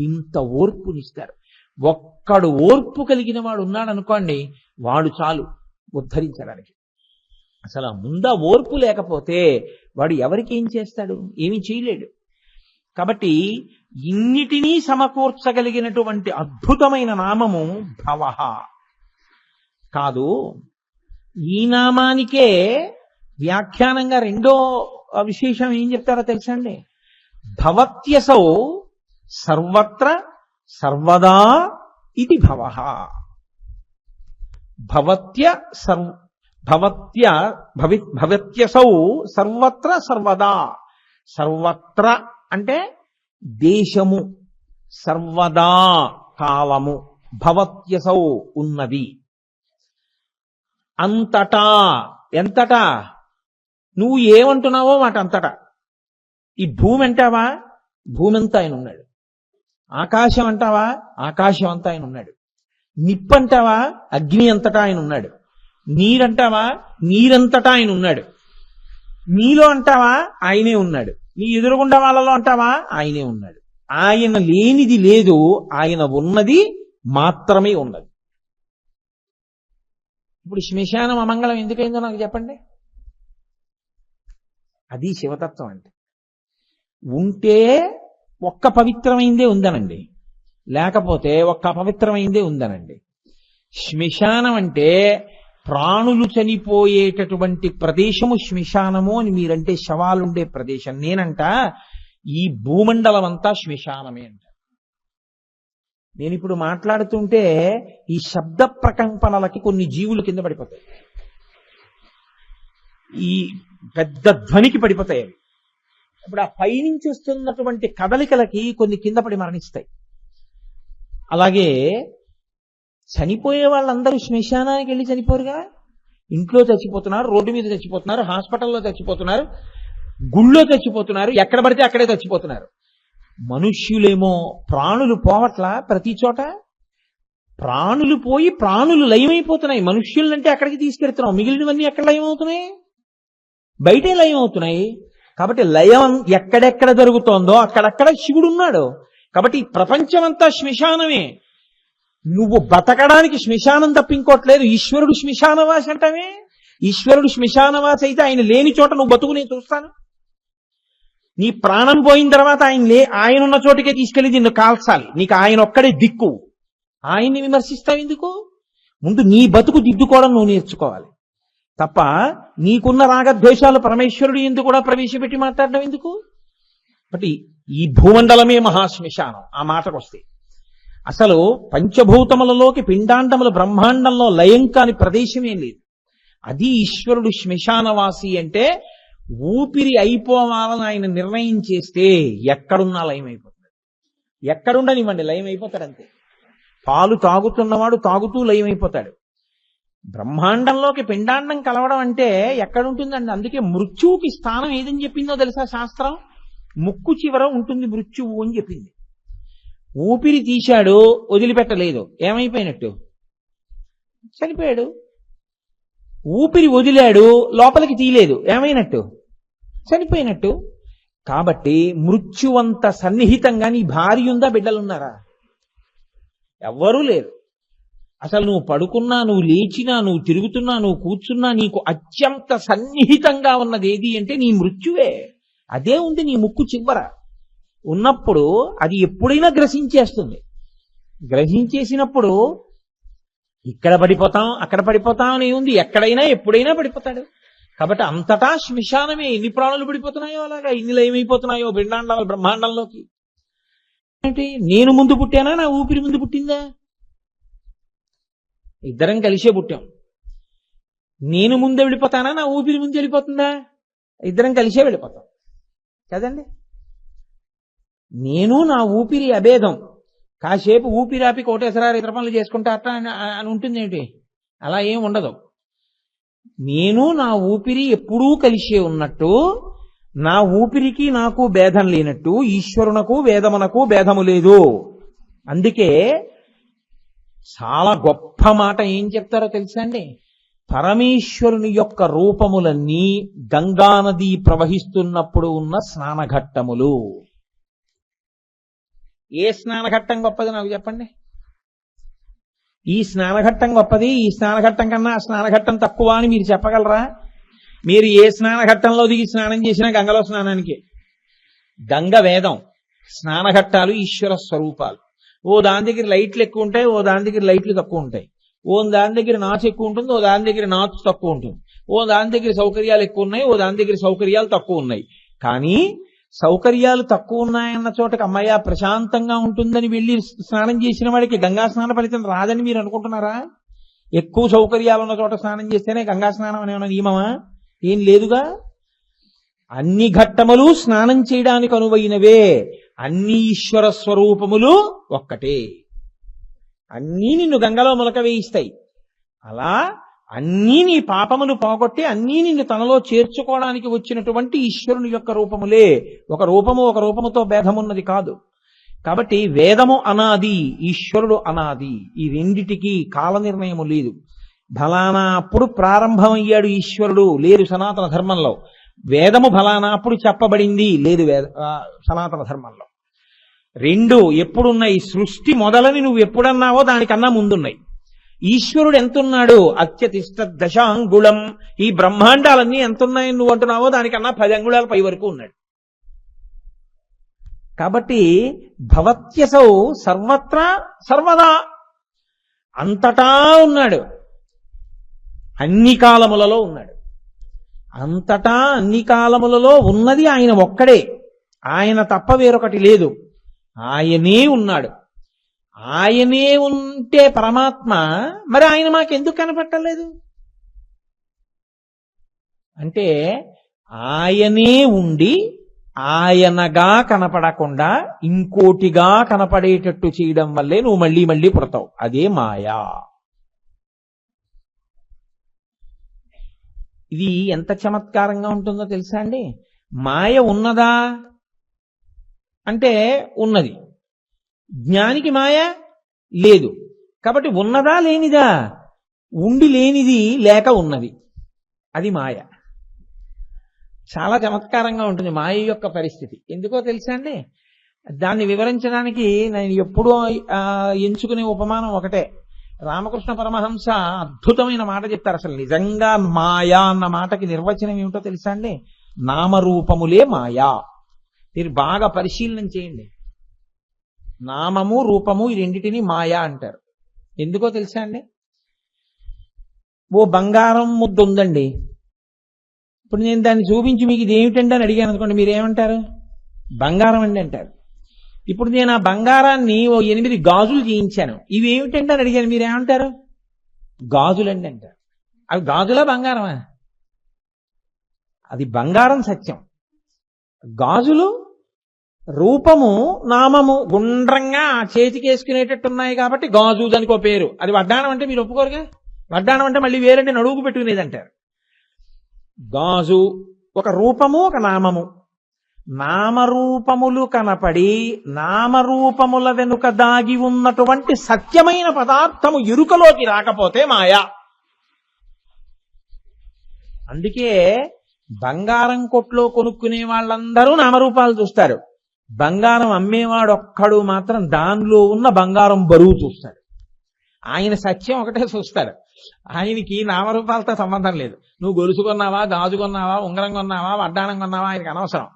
ఇంత ఓర్పునిస్తారు. ఒక్కడు ఓర్పు కలిగిన వాడు ఉన్నాడు అనుకోండి, వాడు చాలు ఉద్ధరించడానికి. అసలు ముందా ఓర్పు లేకపోతే వాడు ఎవరికి ఏం చేస్తాడు? ఏమీ చేయలేడు. కాబట్టి ఇన్నిటినీ సమకూర్చగలిగినటువంటి అద్భుతమైన నామము భవః కాదు. ఈ నామానికే వ్యాఖ్యానంగా రెండో విశేషం ఏం చెప్తారో తెలుసా అండి? భవత్యసౌ సర్వత్ర సర్వదా ఇది భవః. భవత్యసౌ సర్వత్ర సర్వదా. సర్వత్ర అంటే దేశము, సర్వదా కాలము. భవత్యసౌ ఉన్నది, అంతటా. ఎంతటా? నువ్వు ఏమంటున్నావో వాటంతటా. ఈ భూమి అంటావా? భూమి అంతా ఆయన ఉన్నాడు. ఆకాశం అంటావా? ఆకాశం అంతా ఆయన ఉన్నాడు. నిప్పు అంటావా? అగ్ని అంతటా ఆయన ఉన్నాడు. నీరంటావా, నీరంతటా ఆయన ఉన్నాడు. నీలో అంటావా, ఆయనే ఉన్నాడు. నీ ఎదురుగుండా వాళ్ళలో అంటావా, ఆయనే ఉన్నాడు. ఆయన లేనిది లేదు, ఆయన ఉన్నది మాత్రమే ఉన్నది. ఇప్పుడు శ్మశానం అమంగళం ఎందుకైందో నాకు చెప్పండి. అది శివతత్వం అంటే. ఉంటే ఒక్క పవిత్రమైందే ఉందనండి, లేకపోతే ఒక్క అపవిత్రమైందే ఉందనండి. శ్మశానం అంటే ప్రాణులు చనిపోయేటటువంటి ప్రదేశము శ్మశానము అని మీరంటే శవాలుండే ప్రదేశం. నేనంట ఈ భూమండలం అంతా శ్మశానమే అంట. నేను ఇప్పుడు మాట్లాడుతుంటే ఈ శబ్ద ప్రకంపనలకి కొన్ని జీవులు కింద పడిపోతాయి, ఈ పెద్ద ధ్వనికి పడిపోతాయి అవి. ఇప్పుడు ఆ పైనుంచి వస్తున్నటువంటి కదలికలకి కొన్ని కింద పడి మరణిస్తాయి. అలాగే చనిపోయే వాళ్ళందరూ శ్మశానానికి వెళ్ళి చనిపోరుగా. ఇంట్లో చచ్చిపోతున్నారు, రోడ్డు మీద చచ్చిపోతున్నారు, హాస్పిటల్లో చచ్చిపోతున్నారు, గుళ్ళో చచ్చిపోతున్నారు, ఎక్కడ పడితే అక్కడే చచ్చిపోతున్నారు. మనుష్యులేమో ప్రాణులు పోవట్లా ప్రతి చోట. ప్రాణులు పోయి ప్రాణులు లయమైపోతున్నాయి. మనుష్యులంటే అక్కడికి తీసుకెళ్తున్నాం, మిగిలినవన్నీ ఎక్కడ లయమవుతున్నాయి? బయటే లయమవుతున్నాయి. కాబట్టి లయం ఎక్కడెక్కడ జరుగుతోందో అక్కడక్కడ శివుడు ఉన్నాడు. కాబట్టి ఈ ప్రపంచమంతా శ్మశానమే. నువ్వు బతకడానికి శ్మశానం తప్ప ఇంకోట్లేదు. ఈశ్వరుడు శ్మశానవాసి అంటావే. ఈశ్వరుడు శ్మశానవాసి అయితే ఆయన లేని చోట నువ్వు బతుకు నేను చూస్తాను. నీ ప్రాణం పోయిన తర్వాత ఆయన ఉన్న చోటుకే తీసుకెళ్లి నిన్ను కాల్చాలి. నీకు ఆయన ఒక్కడే దిక్కు. ఆయన్ని విమర్శిస్తావు ఎందుకు? ముందు నీ బతుకు దిద్దుకోవడం నువ్వు నేర్చుకోవాలి తప్ప నీకున్న రాగద్వేషాలు పరమేశ్వరుడు ఎందుకు కూడా ప్రవేశపెట్టి మాట్లాడడం ఎందుకు? కాబట్టి ఈ భూమండలమే మహాశ్మశానం. ఆ మాటకు వస్తే అసలు పంచభూతములలోకి పిండాండములు బ్రహ్మాండంలో లయం కాని ప్రదేశమేం లేదు. అది ఈశ్వరుడు శ్మశానవాసి అంటే. ఊపిరి అయిపోవాలని ఆయన నిర్ణయం చేస్తే ఎక్కడున్నా లయం అయిపోతాడు. ఎక్కడుండనివ్వండి లయం అయిపోతాడు అంతే. పాలు తాగుతున్నవాడు తాగుతూ లయం అయిపోతాడు. బ్రహ్మాండంలోకి పిండాండం కలవడం అంటే ఎక్కడుంటుందండి? అందుకే మృత్యువుకి స్థానం ఏదని చెప్పిందో తెలుసా శాస్త్రం? ముక్కు చివర ఉంటుంది మృత్యువు అని చెప్పింది. ఊపిరి తీశాడు, వదిలిపెట్టలేదు, ఏమైపోయినట్టు? చనిపోయాడు. ఊపిరి వదిలాడు, లోపలికి తీయలేదు, ఏమైనట్టు? చనిపోయినట్టు. కాబట్టి మృత్యువంత సన్నిహితంగా నీ భార్య ఉందా, బిడ్డలున్నారా? ఎవ్వరూ లేరు. అసలు నువ్వు పడుకున్నా, నువ్వు లేచినా, నువ్వు తిరుగుతున్నా, నువ్వు కూర్చున్నా నీకు అత్యంత సన్నిహితంగా ఉన్నది ఏది అంటే నీ మృత్యువే. అదే ఉంది నీ ముక్కు చివర. ఉన్నప్పుడు అది ఎప్పుడైనా గ్రసించేస్తుంది. గ్రహించేసినప్పుడు ఇక్కడ పడిపోతాం అక్కడ పడిపోతాం అని ఉంది. ఎక్కడైనా ఎప్పుడైనా పడిపోతాడు. కాబట్టి అంతటా శ్మశానమే. ఎన్ని ప్రాణులు పడిపోతున్నాయో అలాగా, ఎన్ని లయమైపోతున్నాయో పిండాండాల బ్రహ్మాండంలోకి. ఏంటి, నేను ముందు పుట్టానా, నా ఊపిరి ముందు పుట్టిందా? ఇద్దరం కలిసే పుట్టాం. నేను ముందే వెళ్ళిపోతానా, నా ఊపిరి ముందు వెళ్ళిపోతుందా? ఇద్దరం కలిసే వెళ్ళిపోతాం కదండి. నేను నా ఊపిరి అభేదం. కాసేపు ఊపిరాపి కోటేశ్వరారు ఇతర పనులు చేసుకుంటా అట్లా అని ఉంటుంది ఏంటి? అలా ఏం ఉండదు. నేను నా ఊపిరి ఎప్పుడూ కలిసే ఉన్నట్టు, నా ఊపిరికి నాకు భేదం లేనట్టు ఈశ్వరునకు వేదమునకు భేదము లేదు. అందుకే చాలా గొప్ప మాట ఏం చెప్తారో తెలుసా అండి? పరమేశ్వరుని యొక్క రూపములన్నీ గంగానది ప్రవహిస్తున్నప్పుడు ఉన్న స్నానఘట్టములు. ఏ స్నానఘట్టం గొప్పది నాకు చెప్పండి. ఈ స్నానఘట్టం గొప్పది, ఈ స్నానఘట్టం కన్నా ఆ స్నానఘట్టం తక్కువ అని మీరు చెప్పగలరా? మీరు ఏ స్నానఘట్టంలో దిగి స్నానం చేసినా గంగలో స్నానానికి. గంగ వేదం, స్నానఘట్టాలు ఈశ్వర స్వరూపాలు. ఓ దాని దగ్గర లైట్లు ఎక్కువ ఉంటాయి, ఓ దాని దగ్గర లైట్లు తక్కువ ఉంటాయి. ఓ దాని దగ్గర నాచు ఎక్కువ ఉంటుంది, ఓ దాని దగ్గర నాచు తక్కువ ఉంటుంది. ఓ దాని దగ్గర సౌకర్యాలు ఎక్కువ ఉన్నాయి, ఓ దాని దగ్గర సౌకర్యాలు తక్కువ ఉన్నాయి. కానీ సౌకర్యాలు తక్కువ ఉన్నాయన్న చోటకి అమ్మయ్య ప్రశాంతంగా ఉంటుందని వెళ్ళి స్నానం చేసిన వాడికి గంగా స్నాన ఫలితం రాదని మీరు అనుకుంటున్నారా? ఎక్కువ సౌకర్యాలు ఉన్న చోట స్నానం చేస్తేనే గంగా స్నానం అనే నియమమా? ఏం లేదుగా. అన్ని ఘట్టములు స్నానం చేయడానికి అనువైనవే. అన్ని ఈశ్వర స్వరూపములు ఒక్కటే. అన్నీ నిన్ను గంగలో మొలక వేయిస్తాయి. అలా అన్నీ నీ పాపములు పోగొట్టి అన్నీ నిన్ను తనలో చేర్చుకోవడానికి వచ్చినటువంటి ఈశ్వరుని యొక్క రూపములే. ఒక రూపముతో భేదమున్నది కాదు. కాబట్టి వేదము అనాది, ఈశ్వరుడు అనాది. ఈ రెండిటికి కాల నిర్ణయము లేదు. ఫలానా అప్పుడు ప్రారంభమయ్యాడు ఈశ్వరుడు, లేదు సనాతన ధర్మంలో. వేదము ఫలానా అప్పుడు చెప్పబడింది, లేదు సనాతన ధర్మంలో. రెండు ఎప్పుడున్నాయి? సృష్టి మొదలని నువ్వు ఎప్పుడన్నావో దానికన్నా ముందున్నాయి. ఈశ్వరుడు ఎంతున్నాడు? అత్యతిష్ట దశాంగుళం. ఈ బ్రహ్మాండాలన్నీ ఎంతున్నాయని నువ్వు అంటున్నావో దానికన్నా 10 అంగుళాల పై వరకు ఉన్నాడు. కాబట్టి భవత్యసౌ సర్వత్రా సర్వదా, అంతటా ఉన్నాడు, అన్ని కాలములలో ఉన్నాడు. అంతటా అన్ని కాలములలో ఉన్నది ఆయన ఒక్కడే, ఆయన తప్ప వేరొకటి లేదు. ఆయనే ఉన్నాడు. ఆయనే ఉంటే పరమాత్మ, మరి ఆయన మాకెందుకు కనపట్టలేదు అంటే, ఆయనే ఉండి ఆయనగా కనపడకుండా ఇంకోటిగా కనపడేటట్టు చేయడం వల్లే నువ్వు మళ్ళీ మళ్ళీ పుడతావు. అదే మాయా. ఇది ఎంత చమత్కారంగా ఉంటుందో తెలుసా అండి? మాయ ఉన్నదా అంటే ఉన్నది, జ్ఞానికి మాయ లేదు. కాబట్టి ఉన్నదా లేనిదా? ఉండి లేనిది లేక ఉన్నది, అది మాయ. చాలా చమత్కారంగా ఉంటుంది మాయ యొక్క పరిస్థితి. ఎందుకో తెలుసా అండి? దాన్ని వివరించడానికి నేను ఎప్పుడూ ఎంచుకునే ఉపమానం ఒకటే. రామకృష్ణ పరమహంస అద్భుతమైన మాట చెప్తారు. అసలు నిజంగా మాయా అన్న మాటకి నిర్వచనం ఏమిటో తెలుసా అండి? నామరూపములే మాయా. మీరు బాగా పరిశీలన చేయండి. నామము రూపము ఈ రెండిటిని మాయా అంటారు. ఎందుకో తెలుసా అండి? ఓ బంగారం ముద్ద ఉందండి, ఇప్పుడు నేను దాన్ని చూపించి మీకు ఇది ఏమిటండి అని అడిగాను అనుకోండి, మీరేమంటారు? బంగారం అండి అంటారు. ఇప్పుడు నేను ఆ బంగారాన్ని ఓ 8 గాజులు చేయించాను, ఇవి ఏమిటండి అని అడిగాను, మీరేమంటారు? గాజులండి అంటారు. అవి గాజులా బంగారమా? అది బంగారం సత్యం. గాజులు రూపము నామము గుండ్రంగా చేతికి వేసుకునేటట్టున్నాయి కాబట్టి గాజు దానికో పేరు. అది వడ్డాణం అంటే మీరు ఒప్పుకోరుగా. వడ్డాణం అంటే మళ్ళీ వేరంటే నడువుకు పెట్టుకునేది అంటారు. గాజు ఒక రూపము, ఒక నామము. నామరూపములు కనపడి నామరూపముల వెనుక దాగి ఉన్నటువంటి సత్యమైన పదార్థము ఎరుకలోకి రాకపోతే మాయా. అందుకే బంగారం కొట్లో కొనుక్కునే వాళ్ళందరూ నామరూపాలు చూస్తారు. బంగారం అమ్మేవాడు ఒక్కడు మాత్రం దానిలో ఉన్న బంగారం బరువు చూస్తాడు. ఆయన సత్యం ఒకటే చూస్తాడు. ఆయనకి నామరూపాలతో సంబంధం లేదు. నువ్వు గొలుసు కొన్నావా, గాజు కొన్నావా, ఉంగరం కొన్నావా, వడ్డాణం కొన్నావా, ఆయనకు అనవసరం.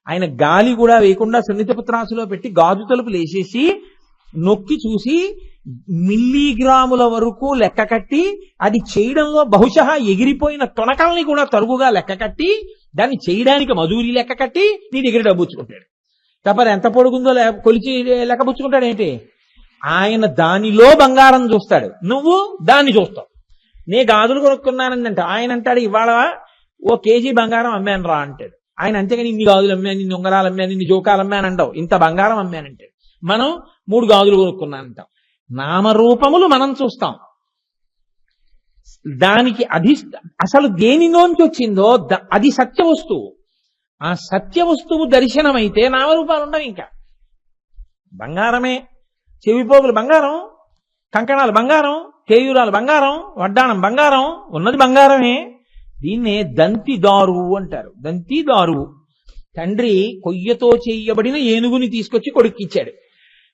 ఆయన గాలి కూడా వేయకుండా సున్నితపుత్రాసులో పెట్టి గాజు తలుపులు వేసేసి నొక్కి చూసి మిల్లీగ్రాముల వరకు లెక్క కట్టి, అది చేయడంలో బహుశా ఎగిరిపోయిన తొనకల్ని కూడా తరుగుగా లెక్క కట్టి, దాన్ని చేయడానికి మజూరీ లెక్క కట్టి నీ దగ్గర డబ్బుచ్చుకుంటాడు. తప్ప ఎంత పొడుగుందో కొలిచి లెక్కపుచ్చుకుంటాడు ఏంటి? ఆయన దానిలో బంగారం చూస్తాడు, నువ్వు దాన్ని చూస్తావు. నే గాజులు కొనుక్కున్నానని అంటే ఆయన అంటాడు, ఇవాళ ఓ కేజీ బంగారం అమ్మాను రా అంటాడు. ఆయన అంతేగాని ఇన్ని గాజులు అమ్మాను, ఇన్ని ఉంగరాలు అమ్మాను, ఇన్ని జోకాలు అమ్మాను అంటావు. ఇంత బంగారం అమ్మానంటే మనం 3 గాజులు కొనుక్కున్నానంటాం. నామరూపములు మనం చూస్తాం. దానికి అసలు దేనిలోంచి వచ్చిందో అది సత్య వస్తువు. ఆ సత్య వస్తువు దర్శనమైతే నామరూపాలు ఉండవు. ఇంకా బంగారమే, చెవిపోగులు బంగారం, కంకణాలు బంగారం, కేయూరాలు బంగారం, వడ్డాణం బంగారం, ఉన్నది బంగారమే. దీన్నే దంతిదారువు అంటారు. దంతిదారువు. తండ్రి కొయ్యతో చేయబడిన ఏనుగుని తీసుకొచ్చి కొడుక్కిచ్చాడు.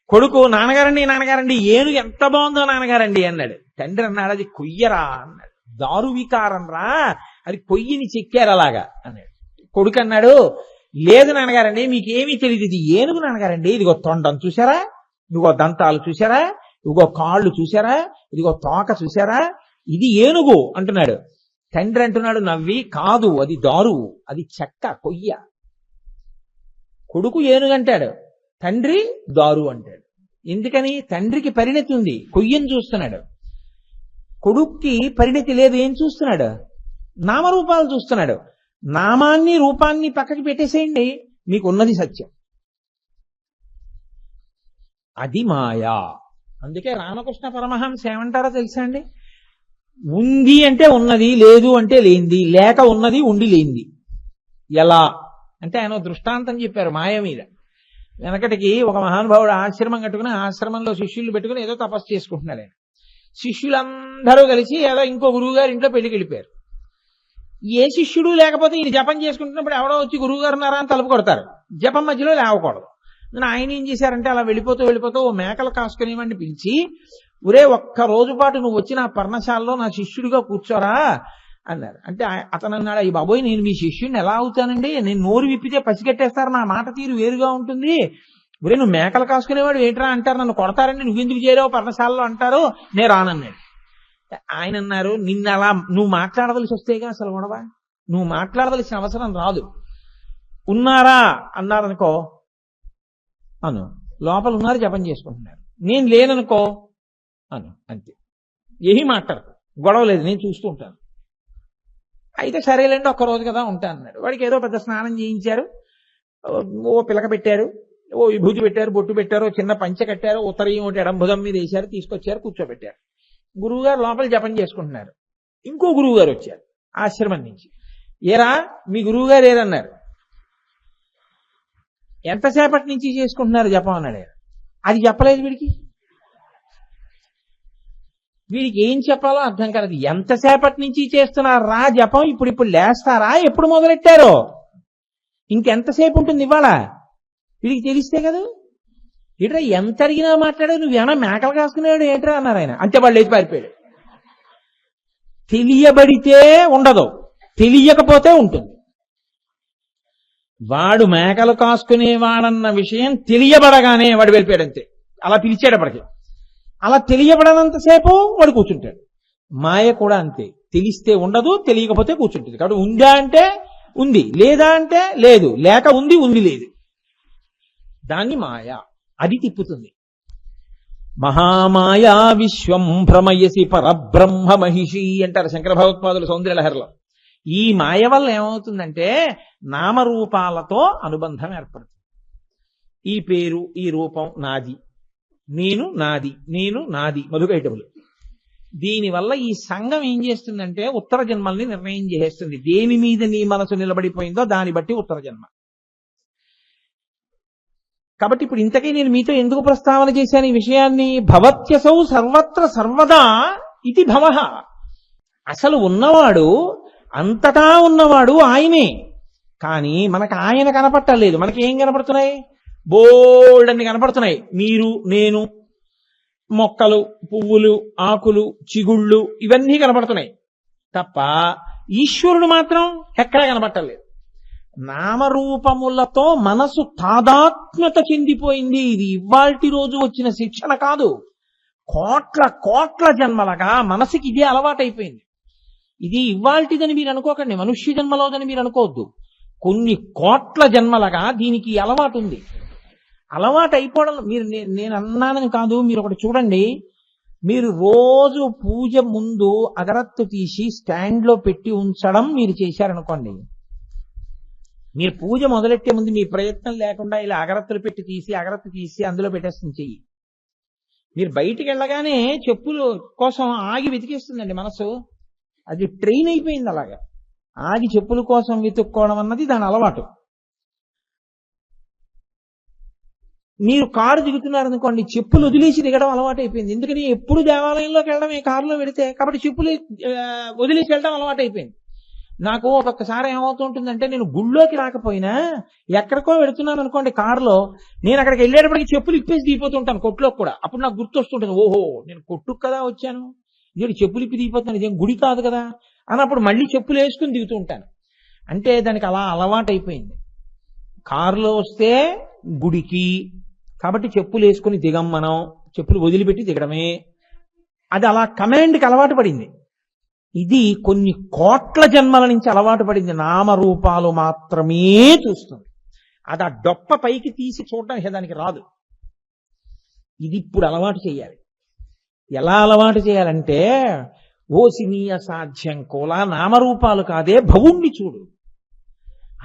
కొడుకు నాన్నగారండి నాన్నగారండి ఏనుగు ఎంత బాగుందో నాన్నగారండి అన్నాడు. తండ్రి అన్నాడు, అది కొయ్యరా అన్నాడు. దారు వికారం రా, అది కొయ్యని చెక్కారు అలాగా అన్నాడు. కొడుకు అన్నాడు, లేదు నాన్నగారండి మీకేమీ తెలియదు, ఇది ఏనుగు నాన్నగారండి. ఇదిగో తొండం చూసారా, ఇదిగో దంతాలు చూసారా, ఇదిగో కాళ్ళు చూసారా, ఇదిగో తోక చూసారా, ఇది ఏనుగు అంటున్నాడు. తండ్రి అంటున్నాడు నవ్వి, కాదు అది దారువు, అది చెక్క కొయ్య. కొడుకు ఏనుగు అంటాడు, తండ్రి దారు అంటాడు. ఎందుకని? తండ్రికి పరిణతి ఉంది, కొయ్యను చూస్తున్నాడు. కొడుక్కి పరిణతి లేదు, ఏం చూస్తున్నాడు? నామరూపాలు చూస్తున్నాడు. నామాన్ని రూపాన్ని పక్కకి పెట్టేసేయండి, మీకున్నది సత్యం. అది మాయా. అందుకే రామకృష్ణ పరమహంస ఏమంటారో తెలుసా అండి? ఉంది అంటే ఉన్నది, లేదు అంటే లేనిది, లేక ఉన్నది, ఉండి లేనిది. ఎలా అంటే ఆయన దృష్టాంతం చెప్పారు మాయ మీద. వెనకటికి ఒక మహానుభావుడు ఆశ్రమం కట్టుకుని ఆశ్రమంలో శిష్యులు పెట్టుకుని ఏదో తపస్సు చేసుకుంటున్నాడు. ఆయన శిష్యులందరూ కలిసి ఏదో ఇంకో గురువు గారి ఇంట్లో పెళ్లికి వెళ్ళిపోయారు. ఏ శిష్యుడు లేకపోతే ఈయన జపం చేసుకుంటున్నప్పుడు ఎవడో వచ్చి గురువు గారు ఉన్నారా అని తలుపు కొడతారు. జపం మధ్యలో లేవకూడదు. ఆయన ఏం చేశారంటే అలా వెళ్ళిపోతూ ఓ మేకలు కాసుకునేవాడిని పిలిచి, ఒరే ఒక్క రోజు పాటు నువ్వు వచ్చి నా పర్ణశాలలో నా శిష్యుడిగా కూర్చోరా అన్నారు. అంటే అతను అన్నాడు, ఈ బాబోయ్ నేను మీ శిష్యుడిని ఎలా అవుతానండి, నేను నోరు విప్పితే పసిగట్టేస్తారు, నా మాట తీరు వేరుగా ఉంటుంది. ఒరే నువ్వు మేకలు కాసుకునేవాడు ఏంట్రా అంటారు, నన్ను కొడతారండి, నువ్వెందుకు చేరావు పర్ణశాలలో అంటారు, నేను రానన్నాడు. ఆయన అన్నారు, నిన్న అలా నువ్వు మాట్లాడవలసి వస్తేగా అసలు గొడవ, నువ్వు మాట్లాడవలసిన అవసరం రాదు. ఉన్నారా అన్నారనుకో అను, లోపల ఉన్నారు జపం చేసుకుంటున్నారు, నేను లేననుకో అను, అంతే. ఏమీ మాట్లాడదు, గొడవ లేదు, నేను చూస్తూ ఉంటాను. అయితే సరేలేండి ఒక్కరోజు కదా ఉంటా అన్నాడు. వాడికి ఏదో పెద్ద స్నానం చేయించారు, ఓ పిలక పెట్టారు, ఓ విభూతి పెట్టారు, బొట్టు పెట్టారు, చిన్న పంచె కట్టారు, ఉత్తరీయం ఒకటి ఎడంభుజం మీద వేశారు, తీసుకొచ్చారు, కూర్చోబెట్టారు. గురువు గారు లోపల జపం చేసుకుంటున్నారు. ఇంకో గురువు గారు వచ్చారు ఆశ్రమం నుంచి. ఏరా మీ గురువు గారు ఏదన్నారు, ఎంతసేపటి నుంచి చేసుకుంటున్నారు జపం అన్నాడు. అది చెప్పలేదు వీడికి. వీడికి ఏం చెప్పాలో అర్థం కాలేదు. ఎంతసేపటి నుంచి చేస్తున్నారా జపం, ఇప్పుడు లేస్తారా, ఎప్పుడు మొదలెట్టారో, ఇంకెంతసేపు ఉంటుంది ఇవాళ, వీడికి తెలిస్తే కదా. ఇట్రా ఎంత అడిగినా మాట్లాడాడు, నువ్వేమన్నా మేకలు కాసుకునేవాడు ఏంట్రా అన్నారు ఆయన. అంతే వాళ్ళు లేచి పారిపోయాడు. తెలియబడితే ఉండదు, తెలియకపోతే ఉంటుంది. వాడు మేకలు కాసుకునేవాడన్న విషయం తెలియబడగానే వాడు వెళ్ళిపోయాడు అంతే. అలా పిలిచేటప్పటికి అలా తెలియబడనంతసేపు వాడు కూర్చుంటాడు. మాయ కూడా అంతే, తెలిస్తే ఉండదు, తెలియకపోతే కూర్చుంటుంది. కాబట్టి ఉందా అంటే ఉంది, లేదా అంటే లేదు, లేక ఉంది, ఉంది లేదు, దాన్ని మాయ, అది తిప్పుతుంది. మహామాయా విశ్వం భ్రమయసి పరబ్రహ్మ మహిషి అంటారు శంకర భగవత్పాదులు సౌందర్యలహరిలో. ఈ మాయ వల్ల ఏమవుతుందంటే నామరూపాలతో అనుబంధం ఏర్పడుతుంది. ఈ పేరు, ఈ రూపం నాది, నేను నాది, నేను నాది మధుకైటములు. దీనివల్ల ఈ సంఘం ఏం చేస్తుందంటే ఉత్తర జన్మల్ని నిర్ణయం చేసేస్తుంది. దేని మీద నీ మనసు నిలబడిపోయిందో దాన్ని బట్టి ఉత్తర జన్మ. కాబట్టి ఇప్పుడు ఇంతకీ నేను మీతో ఎందుకు ప్రస్తావన చేశాను ఈ విషయాన్ని? భవత్యసౌ సర్వత్ర సర్వదా ఇది భవః. అసలు ఉన్నవాడు, అంతటా ఉన్నవాడు ఆయనే. కానీ మనకు ఆయన కనపట్టలేదు. మనకి ఏం కనపడుతున్నాయి? బోల్డ్ అన్ని కనపడుతున్నాయి. మీరు, నేను, మొక్కలు, పువ్వులు, ఆకులు, చిగుళ్ళు, ఇవన్నీ కనపడుతున్నాయి తప్ప ఈశ్వరుడు మాత్రం ఎక్కడా కనపట్టలేదు. నామరూపములతో మనసు తాదాత్మ్యత చెందిపోయింది. ఇది ఇవాల్టి రోజు వచ్చిన శిక్షణ కాదు. కోట్ల కోట్ల జన్మలగా మనసుకి ఇదే అలవాటైపోయింది. ఇది ఇవాల్టిదని మీరు అనుకోకండి, మనుష్య జన్మలోదని మీరు అనుకోవద్దు. కొన్ని కోట్ల జన్మలగా దీనికి అలవాటు ఉంది. అలవాటు అయిపోవడం మీరు నేను అన్నానని కాదు. మీరు ఒకటి చూడండి, మీరు రోజు పూజ ముందు అగరత్తు తీసి స్టాండ్లో పెట్టి ఉంచడం మీరు చేశారనుకోండి, మీరు పూజ మొదలెట్టే ముందు మీ ప్రయత్నం లేకుండా ఇలా అగరత్తు తీసి అందులో పెట్టేస్తుంది చెయ్యి. మీరు బయటికి వెళ్ళగానే చెప్పులు కోసం ఆగి వెతికేస్తుందండి మనసు. అది ట్రైన్ అయిపోయింది అలాగా. ఆగి చెప్పుల కోసం వెతుక్కోవడం అన్నది దాని అలవాటు. మీరు కారు దిగుతున్నారనుకోండి, చెప్పులు వదిలేసి దిగడం అలవాటు అయిపోయింది. ఎందుకని ఎప్పుడు దేవాలయంలోకి వెళ్ళడమే కారులో పెడితే, కాబట్టి చెప్పులు వదిలేసి వెళ్ళడం అలవాటు అయిపోయింది. నాకు ఒక్కొక్కసారి ఏమవుతుంటుందంటే, నేను గుళ్ళోకి రాకపోయినా ఎక్కడికో వెళుతున్నాను అనుకోండి కారులో, నేను అక్కడికి వెళ్ళేటప్పటికి చెప్పులు ఇప్పేసి దిగిపోతుంటాను కొట్టులోకి కూడా. అప్పుడు నాకు గుర్తొస్తుంటుంది, ఓహో నేను కొట్టుకు కదా వచ్చాను, ఇది చెప్పులు ఇప్పి దిగిపోతున్నాను, ఇదేం గుడి కాదు కదా అన్నప్పుడు మళ్ళీ చెప్పులు వేసుకుని దిగుతూ ఉంటాను. అంటే దానికి అలా అలవాటు అయిపోయింది. కారులో వస్తే గుడికి, కాబట్టి చెప్పులు వేసుకుని దిగం, మనం చెప్పులు వదిలిపెట్టి దిగడమే. అది అలా కమాండ్కి అలవాటు పడింది. ఇది కొన్ని కోట్ల జన్మల నుంచి అలవాటు పడింది. నామరూపాలు మాత్రమే చూస్తుంది. అది ఆ డొప్ప పైకి తీసి చూడడానికి దానికి రాదు. ఇది ఇప్పుడు అలవాటు చేయాలి. ఎలా అలవాటు చేయాలంటే, ఓసినీయ సాధ్యం కోలా నామరూపాలు కాదే భవుణ్ణి చూడు.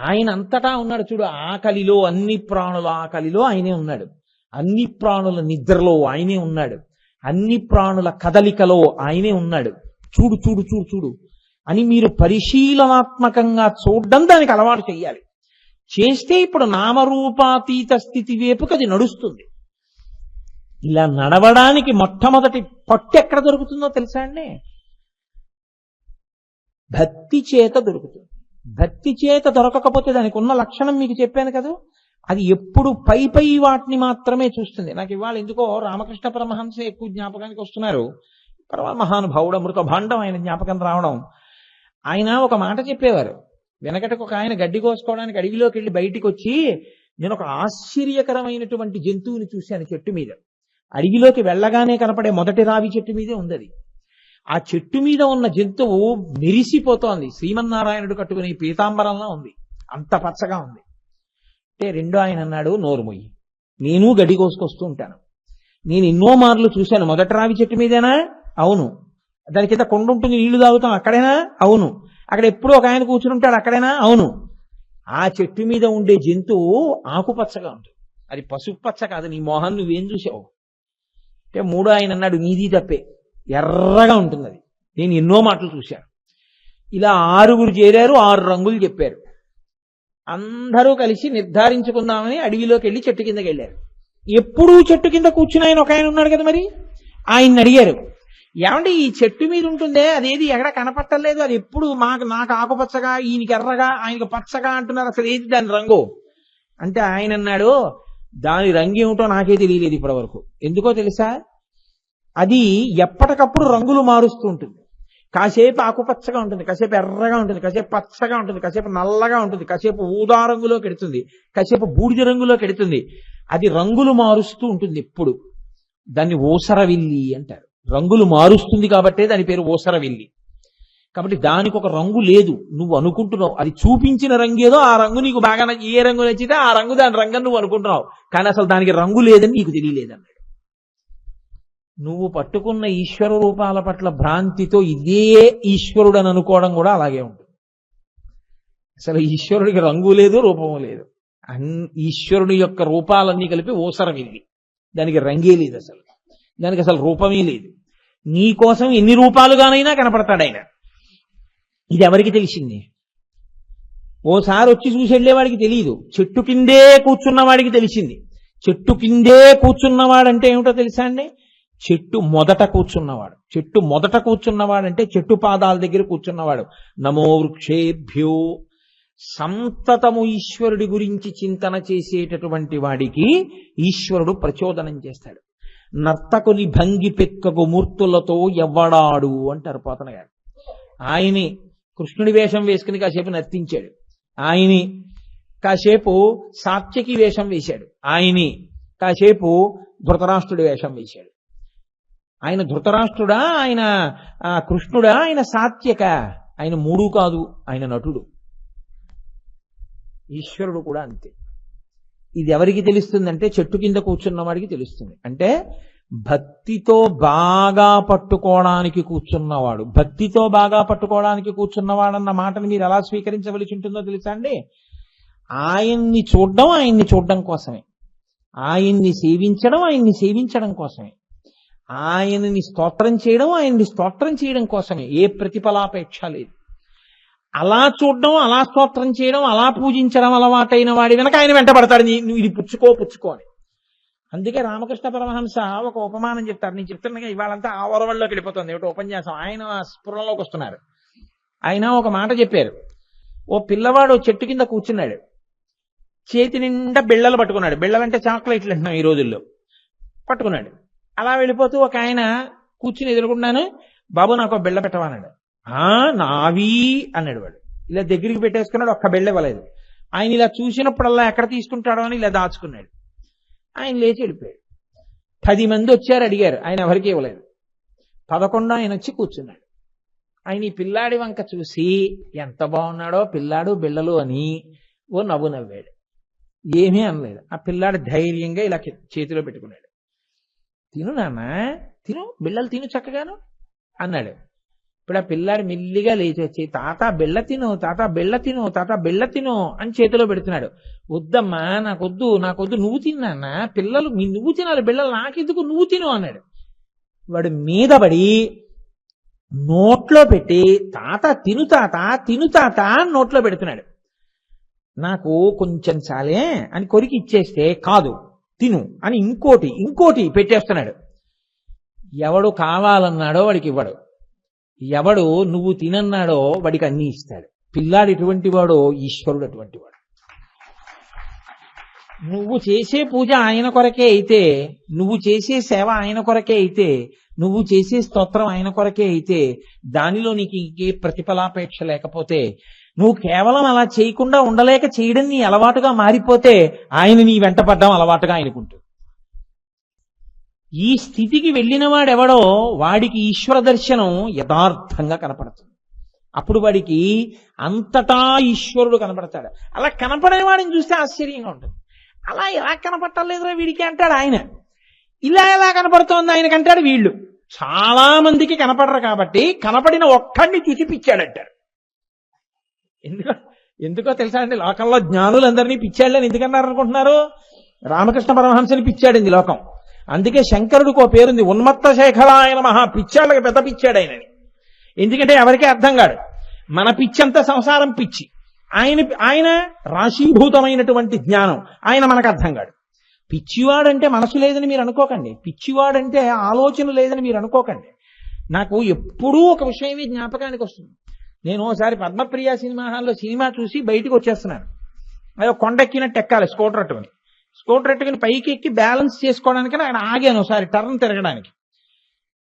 ఆయన అంతటా ఉన్నాడు చూడు. ఆకలిలో, అన్ని ప్రాణుల ఆకలిలో ఆయనే ఉన్నాడు. అన్ని ప్రాణుల నిద్రలో ఆయనే ఉన్నాడు. అన్ని ప్రాణుల కదలికలో ఆయనే ఉన్నాడు. చూడు చూడు చూడు చూడు అని మీరు పరిశీలనాత్మకంగా చూడడం దానికి అలవాటు చెయ్యాలి. చేస్తే ఇప్పుడు నామరూపాతీత స్థితి వైపుకి అది నడుస్తుంది. ఇలా నడవడానికి మొట్టమొదటి పట్టు ఎక్కడ దొరుకుతుందో తెలుసా అండి? భక్తి చేత దొరుకుతుంది. భక్తి చేత దొరకకపోతే దానికి ఉన్న లక్షణం మీకు చెప్పాను కదా, అది ఎప్పుడు పై పై వాటిని మాత్రమే చూస్తుంది. నాకు ఇవాళ ఎందుకో రామకృష్ణ పరమహంస ఎక్కువ జ్ఞాపకానికి వస్తున్నారు. మహానుభావుడు, అమృత భాండం ఆయన జ్ఞాపకం రావడం. ఆయన ఒక మాట చెప్పేవారు. వెనకటకు ఒక ఆయన గడ్డి కోసుకోవడానికి అడవిలోకి వెళ్ళి బయటికి వచ్చి, నేను ఒక ఆశ్చర్యకరమైనటువంటి జంతువుని చూశాను చెట్టు మీద. అడవిలోకి వెళ్ళగానే కనపడే మొదటి రావి చెట్టు మీదే ఉంది అది. ఆ చెట్టు మీద ఉన్న జంతువు మెరిసిపోతోంది. శ్రీమన్నారాయణుడు కట్టుకునే పీతాంబరంలా ఉంది, అంత పచ్చగా ఉంది. అంటే రెండో ఆయన అన్నాడు, నోరుమొయ్యి, నేను గడ్డి కోసుకొస్తూ ఉంటాను, నేను ఎన్నో మార్లు చూశాను. మొదటి రావి చెట్టు మీదేనా? అవును. దాని కింద కొండ ఉంటుంది, నీళ్లు తాగుతాం, అక్కడేనా? అవును. అక్కడ ఎప్పుడూ ఒక ఆయన కూర్చుని ఉంటాడు, అక్కడేనా? అవును. ఆ చెట్టు మీద ఉండే జంతువు ఆకుపచ్చగా ఉంటుంది, అది పసుపు పచ్చ కాదు. నీ మోహన్ నువ్వేం చూసావు అంటే మూడో ఆయన అన్నాడు, నీది తప్పే, ఎర్రగా ఉంటుంది అది, నేను ఎన్నో మాటలు చూశాను. ఇలా 6 చేరారు, 6 రంగులు చెప్పారు. అందరూ కలిసి నిర్ధారించుకుందామని అడవిలోకి వెళ్ళి చెట్టు కిందకి వెళ్ళారు. ఎప్పుడూ చెట్టు కింద కూర్చుని ఆయన ఒక ఆయన ఉన్నాడు కదా, మరి ఆయన్ని అడిగారు, ఏమంటే ఈ చెట్టు మీద ఉంటుందే అదేది ఎక్కడ కనపట్టలేదు, అది ఎప్పుడు నాకు ఆకుపచ్చగా, ఈయనకి ఎర్రగా, ఆయనకి పచ్చగా అంటున్నారు, అసలు ఏది దాని రంగు అంటే ఆయన అన్నాడు, దాని రంగు ఏమిటో నాకే తెలియలేదు ఇప్పటి వరకు. ఎందుకో తెలుసా? అది ఎప్పటికప్పుడు రంగులు మారుస్తూ ఉంటుంది. కాసేపు ఆకుపచ్చగా ఉంటుంది, కాసేపు ఎర్రగా ఉంటుంది, కాసేపు పచ్చగా ఉంటుంది, కాసేపు నల్లగా ఉంటుంది, కాసేపు ఊదా రంగులోకి ఎడుతుంది, కాసేపు బూడిద రంగులోకి ఎడుతుంది. అది రంగులు మారుస్తూ ఉంటుంది ఎప్పుడు. దాన్ని ఓసరవిల్లి అంటారు. రంగులు మారుస్తుంది కాబట్టే దాని పేరు ఓసరవిల్లి. కాబట్టి దానికి ఒక రంగు లేదు, నువ్వు అనుకుంటున్నావు. అది చూపించిన రంగేదో, ఆ రంగు నీకు బాగా ఏ రంగు నచ్చితే ఆ రంగు దాని రంగు నువ్వు అనుకుంటున్నావు, కానీ అసలు దానికి రంగు లేదని నీకు తెలియలేదన్నాడు. నువ్వు పట్టుకున్న ఈశ్వర రూపాల పట్ల భ్రాంతితో ఇదే ఈశ్వరుడు అని అనుకోవడం కూడా అలాగే ఉంటుంది. అసలు ఈశ్వరుడికి రంగు లేదు, రూపము లేదు. ఈశ్వరుడి యొక్క రూపాలన్నీ కలిపి ఓసరవిల్లి, దానికి రంగే లేదు, దానికి అసలు రూపమే లేదు. నీ కోసం ఎన్ని రూపాలుగానైనా కనపడతాడు ఆయన. ఇది ఎవరికి తెలిసింది? ఓసారి వచ్చి చూసి వెళ్ళేవాడికి తెలియదు, చెట్టు కిందే కూర్చున్నవాడికి తెలిసింది. చెట్టు కిందే కూర్చున్నవాడంటే ఏమిటో తెలుసా అండి? చెట్టు మొదట కూర్చున్నవాడు. చెట్టు మొదట కూర్చున్నవాడంటే చెట్టు పాదాల దగ్గర కూర్చున్నవాడు. నమో వృక్షేభ్యో. సంతతము ఈశ్వరుడి గురించి చింతన చేసేటటువంటి వాడికి ఈశ్వరుడు ప్రచోదనం చేస్తాడు. నర్తకుని భంగి పెక్కకు మూర్తులతో ఎవ్వడాడు అంటారు పోతన గారు. ఆయనే కృష్ణుడి వేషం వేసుకుని కాసేపు నర్తించాడు, ఆయనే కాసేపు సాత్యకి వేషం వేశాడు, ఆయనే కాసేపు ధృతరాష్ట్రుడి వేషం వేశాడు. ఆయన ధృతరాష్ట్రుడా, ఆయన కృష్ణుడా, ఆయన సాత్యక? ఆయన మూడు కాదు, ఆయన నటుడు. ఈశ్వరుడు కూడా అంతే. ఇది ఎవరికి తెలుస్తుందంటే చెట్టు కింద కూర్చున్న వాడికి తెలుస్తుంది. అంటే భక్తితో బాగా పట్టుకోవడానికి కూర్చున్నవాడు. భక్తితో బాగా పట్టుకోవడానికి కూర్చున్నవాడన్న మాటని మీరు ఎలా స్వీకరించవలసి ఉంటుందో తెలుసా అండి? ఆయన్ని చూడడం కోసమే, ఆయన్ని సేవించడం కోసమే, ఆయనని స్తోత్రం చేయడం కోసమే. ఏ ప్రతిఫలాపేక్ష లేదు. అలా చూడడం, అలా స్తోత్రం చేయడం, అలా పూజించడం అలవాటైన వాడి వెనక ఆయన వెంటబడతాడు, నువ్వు ఇది పుచ్చుకో అని. అందుకే రామకృష్ణ పరమహంస ఒక ఉపమానం చెప్తారు. నేను చెప్తున్నా ఇవాళంతా ఆ వరవల్లోకి వెళ్ళిపోతుంది ఏమిటో ఉపన్యాసం. ఆయన స్ఫురణలోకి వస్తున్నారు. ఆయన ఒక మాట చెప్పారు. ఓ పిల్లవాడు చెట్టు కింద కూర్చున్నాడు, చేతి నిండా బిళ్ళలు పట్టుకున్నాడు. బిళ్ళలంటే చాక్లెట్లు అంటున్నాం ఈ రోజుల్లో. పట్టుకున్నాడు. అలా వెళ్ళిపోతూ ఒక ఆయన కూర్చుని ఎదుర్కొన్నాను, బాబు నాకు బిళ్ళ పెట్టవన్నాడు. నావి అన్నాడు వాడు. ఇలా దగ్గరికి పెట్టేసుకున్నాడు, ఒక్క బిళ్ళ ఇవ్వలేదు. ఆయన ఇలా చూసినప్పుడల్లా ఎక్కడ తీసుకుంటాడో అని ఇలా దాచుకున్నాడు. ఆయన లేచి వెళ్ళిపోయాడు. 10 మంది వచ్చారు, అడిగారు, ఆయన ఎవరికి ఇవ్వలేదు. 11 ఆయన వచ్చి కూర్చున్నాడు. ఆయన ఈ పిల్లాడి వంక చూసి ఎంత బాగున్నాడో పిల్లాడు బిళ్ళలు అని ఓ నవ్వు నవ్వాడు. ఏమీ అనలేదు. ఆ పిల్లాడు ధైర్యంగా ఇలా చేతిలో పెట్టుకున్నాడు. తిను నాన్న, తిను, బిళ్ళలు తిను చక్కగాను అన్నాడు. ఇప్పుడు ఆ పిల్లాడు మెల్లిగా లేచి వచ్చి తాత బిళ్ళ తిను, తాత బిళ్ళ తిను, తాత బిళ్ళ తిను అని చేతిలో పెడుతున్నాడు. వద్దమ్మా, నాకొద్దు, నువ్వు తిన్నా, పిల్లలు నువ్వు తినాలి, బిళ్ళలు నాకెందుకు, నువ్వు తిను అన్నాడు. వాడు మీద పడి నోట్లో పెట్టి తాత తిను తాత అని నోట్లో పెడుతున్నాడు. నాకు కొంచెం చాలే అని కొరికి ఇచ్చేస్తే, కాదు తిను అని ఇంకోటి ఇంకోటి పెట్టేస్తున్నాడు. ఎవడు కావాలన్నాడో వాడికి ఇవ్వడు, ఎవడు నువ్వు తినన్నాడో వాడికి అన్ని ఇస్తాడు. పిల్లాడు ఎటువంటి వాడో ఈశ్వరుడు అటువంటి వాడు. నువ్వు చేసే పూజ ఆయన కొరకే అయితే, నువ్వు చేసే సేవ ఆయన కొరకే అయితే, నువ్వు చేసే స్తోత్రం ఆయన కొరకే అయితే, దానిలో నీకు ఇంకే ప్రతిఫలాపేక్ష లేకపోతే, నువ్వు కేవలం అలా చేయకుండా ఉండలేక చేయడం నీ అలవాటుగా మారిపోతే ఆయన నీ వెంట పడ్డం అలవాటుగా ఆయనకుంటుంది. ఈ స్థితికి వెళ్ళిన వాడెవడో వాడికి ఈశ్వర దర్శనం యథార్థంగా కనపడుతుంది. అప్పుడు వాడికి అంతటా ఈశ్వరుడు కనపడతాడు. అలా కనపడేవాడిని చూస్తే ఆశ్చర్యంగా ఉంటుంది. అలా ఎలా కనపట్టలేదురా వీడికి అంటాడు ఆయన. ఇలా ఎలా కనపడుతోంది ఆయనకంటాడు వీళ్ళు. చాలా మందికి కనపడరు కాబట్టి కనపడిన ఒక్కడిని చూసి పిచ్చాడంటారు. ఎందుకో తెలుసా అండి, లోకంలో జ్ఞానులందరినీ పిచ్చాళ్ళని ఎందుకన్నారు అనుకుంటున్నారు? రామకృష్ణ పరమహంసని పిచ్చాడింది లోకం. అందుకే శంకరుడికి ఓ పేరుంది, ఉన్మత్త శేఖరాయన మహా, పిచ్చాళ్ళకి పెద్ద పిచ్చాడైనని. ఎందుకంటే ఎవరికీ అర్థం కాడు. మన పిచ్చంతా సంసారం పిచ్చి, ఆయన రాశీభూతమైనటువంటి జ్ఞానం, ఆయన మనకు అర్థం కాడు. పిచ్చివాడంటే మనసు లేదని మీరు అనుకోకండి, పిచ్చివాడంటే ఆలోచన లేదని మీరు అనుకోకండి. నాకు ఎప్పుడూ ఒక విషయమే జ్ఞాపకానికి వస్తుంది. నేను ఒకసారి పద్మప్రియ సినిమా హాల్లో సినిమా చూసి బయటికి వచ్చేస్తున్నాను. అదో కొండెక్కినట్టు ఎక్కాలి స్కూటర్ ఎట్టుకుని పైకి ఎక్కి బ్యాలెన్స్ చేసుకోవడానికి ఆయన ఆగాను ఒకసారి టర్న్ తిరగడానికి.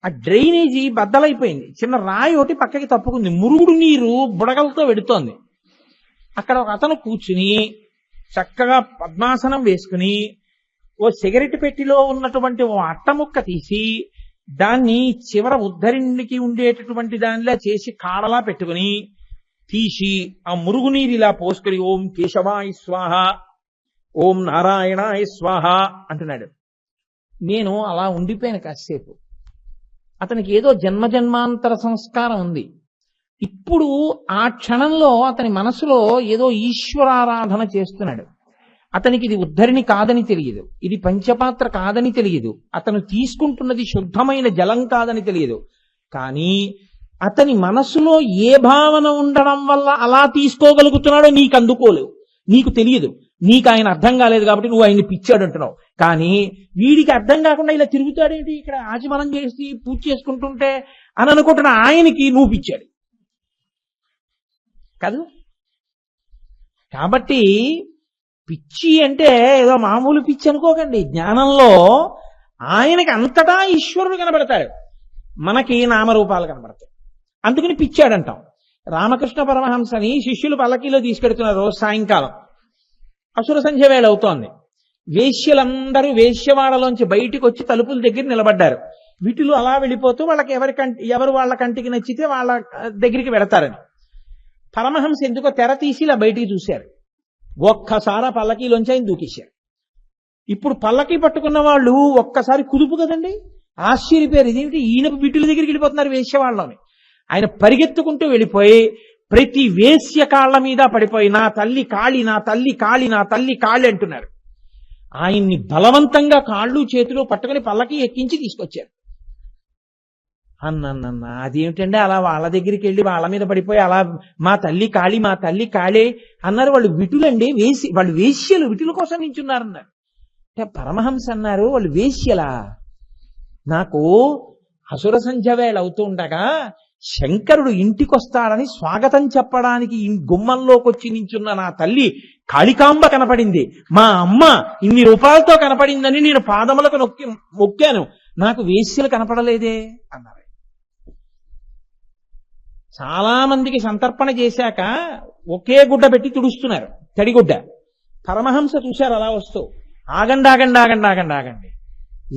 ఆ డ్రైనేజీ బద్దలైపోయింది, చిన్న రాయి ఒకటి పక్కకి తప్పుకుంది, మురుగుడు నీరు బుడగలతో వెడుతోంది. అక్కడ ఒక అతను కూర్చుని చక్కగా పద్మాసనం వేసుకుని ఓ సిగరెట్ పెట్టిలో ఉన్నటువంటి ఓ అట్టముక్క తీసి దాన్ని చివర ఉద్ధరణికి ఉండేటటువంటి దానిలా చేసి కాడలా పెట్టుకుని తీసి ఆ మురుగునీరు ఇలా పోసుకుని ఓం కేశవాయ స్వాహ, ఓం నారాయణాయ స్వాహ అంటున్నాడు. నేను అలా ఉండిపోయాను కాసేపు. అతనికి ఏదో జన్మజన్మాంతర సంస్కారం ఉంది. ఇప్పుడు ఆ క్షణంలో అతని మనసులో ఏదో ఈశ్వరారాధన చేస్తున్నాడు. అతనికి ఇది ఉద్ధరిణి కాదని తెలియదు, ఇది పంచపాత్ర కాదని తెలియదు, అతను తీసుకుంటున్నది శుద్ధమైన జలం కాదని తెలియదు. కానీ అతని మనసులో ఏ భావన ఉండడం వల్ల అలా తీసుకోగలుగుతున్నాడో నీకు అందుకోలేవు, నీకు తెలియదు, నీకు ఆయన అర్థం కాలేదు కాబట్టి నువ్వు ఆయన్ని పిచ్చాడు అంటున్నావు. కానీ వీడికి అర్థం కాకుండా ఇలా తిరుగుతాడేంటి ఇక్కడ ఆచమనం చేసి పూజ చేసుకుంటుంటే అని అనుకుంటున్న ఆయనకి నువ్వు పిచ్చాడు కాదు. కాబట్టి పిచ్చి అంటే ఏదో మామూలు పిచ్చి అనుకోకండి. జ్ఞానంలో ఆయనకి అంతటా ఈశ్వరుడు కనబడతాడు, మనకి నామరూపాలు కనబడతాయి. అందుకని పిచ్చాడంటాం. రామకృష్ణ పరమహంసని శిష్యులు పల్లకీలో తీసుకెడుతున్నారు. రోజు సాయంకాలం అసుర సంధ్య వేళ అవుతోంది. వేశ్యలందరూ వేశ్యవాడలోంచి బయటికి వచ్చి తలుపుల దగ్గర నిలబడ్డారు. వీటిలో అలా వెళ్ళిపోతూ వాళ్ళకి ఎవరు వాళ్ళ కంటికి నచ్చితే వాళ్ళ దగ్గరికి వెడతారని. పరమహంస ఎందుకో తెర తీసి ఇలా బయటికి చూశారు. ఒక్కసారి పల్లకీలోంచి ఆయన దూకేశారు. ఇప్పుడు పల్లకీ పట్టుకున్న వాళ్ళు ఒక్కసారి కుదుపు కదండి, ఆశ్చర్యపోయారు. ఇదేమిటి ఈయన బిడ్డల దగ్గరికి వెళ్ళిపోతున్నారు వేశ్యవాళ్ళని. ఆయన పరిగెత్తుకుంటూ వెళ్ళిపోయి ప్రతి వేశ్య కాళ్ల మీద పడిపోయి నా తల్లి కాళి, నా తల్లి కాళి, నా తల్లి కాళి అంటున్నారు. ఆయన్ని బలవంతంగా కాళ్ళు చేతులు పట్టుకుని పల్లకి ఎక్కించి తీసుకొచ్చారు. అన్నన్న అదేమిటంటే అలా వాళ్ళ దగ్గరికి వెళ్ళి వాళ్ళ మీద పడిపోయి అలా మా తల్లి కాళి, మా తల్లి కాళే అన్నారు. వాళ్ళు విటులండి, వాళ్ళు వేశ్యలు, విటుల కోసం నించున్నారన్నారు. అంటే పరమహంస అన్నారు వాళ్ళు వేశ్యలా? నాకు అసుర సంధ్య వేళ అవుతూ ఉండగా శంకరుడు ఇంటికొస్తాడని స్వాగతం చెప్పడానికి గుమ్మంలోకి వచ్చి నించున్న నా తల్లి కాళికాంబ కనపడింది, మా అమ్మ ఇన్ని రూపాయలతో కనపడిందని నేను పాదములకు మొక్కాను, నాకు వేశ్యలు కనపడలేదే అన్నారు. చాలా మందికి సంతర్పణ చేశాక ఒకే గుడ్డ పెట్టి తుడుస్తున్నారు, తడిగుడ్డ. పరమహంస చూశారు అలా వస్తూ, ఆగండి ఆగండి ఆగండి ఆగండి ఆగండి,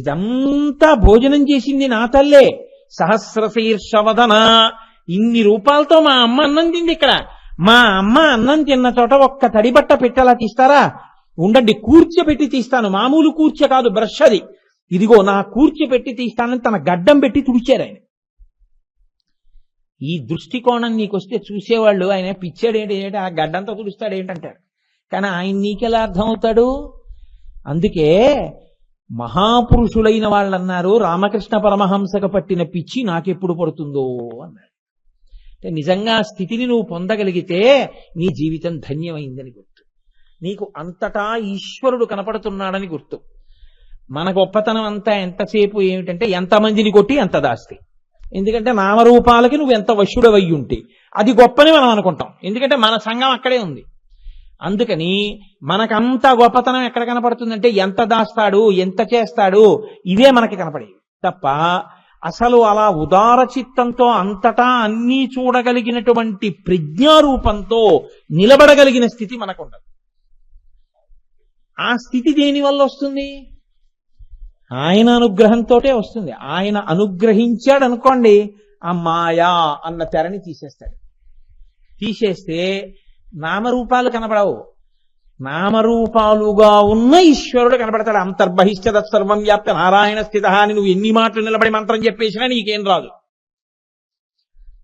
ఇదంతా భోజనం చేసింది నా తల్లే, సహస్రశీర్షవదన, ఇన్ని రూపాయలతో మా అమ్మ అన్నం తింది. ఇక్కడ మా అమ్మ అన్నం తిన్న చోట ఒక్క తడిబట్ట పెట్టేలా తీస్తారా? ఉండండి కూర్చోబెట్టి తీస్తాను, మామూలు కూర్చ కాదు బ్రష్ అది, ఇదిగో నా కూర్చోబెట్టి తీస్తానని తన గడ్డం పెట్టి తుడిచారు ఆయన. ఈ దృష్టికోణం నీకొస్తే చూసేవాళ్ళు ఆయన పిచ్చాడేంటి, ఆ గడ్డంతో తుడుస్తాడు ఏంటంటారు. కానీ ఆయన నీకెలా అర్థమవుతాడు? అందుకే మహాపురుషులైన వాళ్ళు అన్నారు రామకృష్ణ పరమహంసకు పట్టిన పిచ్చి నాకెప్పుడు పడుతుందో అన్నారు. అంటే నిజంగా ఆ స్థితిని నువ్వు పొందగలిగితే నీ జీవితం ధన్యమైందని గుర్తు, నీకు అంతటా ఈశ్వరుడు కనపడుతున్నాడని గుర్తు. మన గొప్పతనం అంతా ఎంతసేపు ఏమిటంటే ఎంతమందిని కొట్టి ఎంత దాస్తి. ఎందుకంటే నామరూపాలకి నువ్వు ఎంత వశుడవయ్యి ఉంటే అది గొప్పని మనం అనుకుంటాం. ఎందుకంటే మన సంఘం అక్కడే ఉంది. అందుకని మనకంత గొప్పతనం ఎక్కడ కనపడుతుందంటే ఎంత దాస్తాడు, ఎంత చేస్తాడు, ఇవే మనకి కనపడేవి తప్ప అసలు అలా ఉదార చిత్తంతో అంతటా అన్నీ చూడగలిగినటువంటి ప్రజ్ఞారూపంతో నిలబడగలిగిన స్థితి మనకుండదు. ఆ స్థితి దేని వల్ల వస్తుంది? ఆయన అనుగ్రహంతోటే వస్తుంది. ఆయన అనుగ్రహించాడు అనుకోండి, ఆ మాయా అన్న తెరని తీసేస్తాడు. తీసేస్తే నామరూపాలు కనబడవు. నామరూపాలుగా ఉన్న ఈశ్వరుడు కనబడతాడు. అంతర్బహిష్ట సర్వం వ్యాప్త నారాయణ స్థిత అని నువ్వు ఎన్ని మాటలు నిలబడి మంత్రం చెప్పేసినా నీకేం రాదు.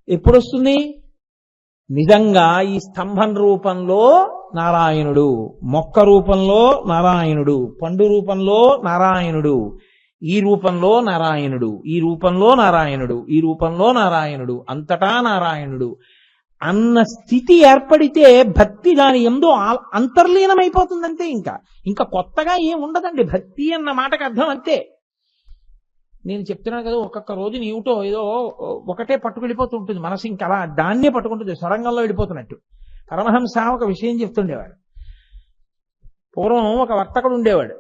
ఎప్పుడు వస్తుంది? నిజంగా ఈ స్తంభం రూపంలో నారాయణుడు, మొక్క రూపంలో నారాయణుడు, పండు రూపంలో నారాయణుడు, ఈ రూపంలో నారాయణుడు, ఈ రూపంలో నారాయణుడు, ఈ రూపంలో నారాయణుడు, అంతటా నారాయణుడు అన్న స్థితి ఏర్పడితే భక్తి దాని ఎందు అంతర్లీనమైపోతుందంతే. ఇంకా కొత్తగా ఏం ఉండదండి. భక్తి అన్న మాటకు అర్థం అంతే. నేను చెప్తున్నాను కదా, ఒక్కొక్క రోజు నీవుటో ఏదో ఒకటే పట్టుకెళ్ళిపోతూ ఉంటుంది మనసు. ఇంకా అలా దాన్నే పట్టుకుంటుంది, సొరంగంలో వెళ్ళిపోతున్నట్టు. పరమహంస ఒక విషయం చెప్తుండేవాడు. పూర్వం ఒక వర్తకుడు ఉండేవాడు.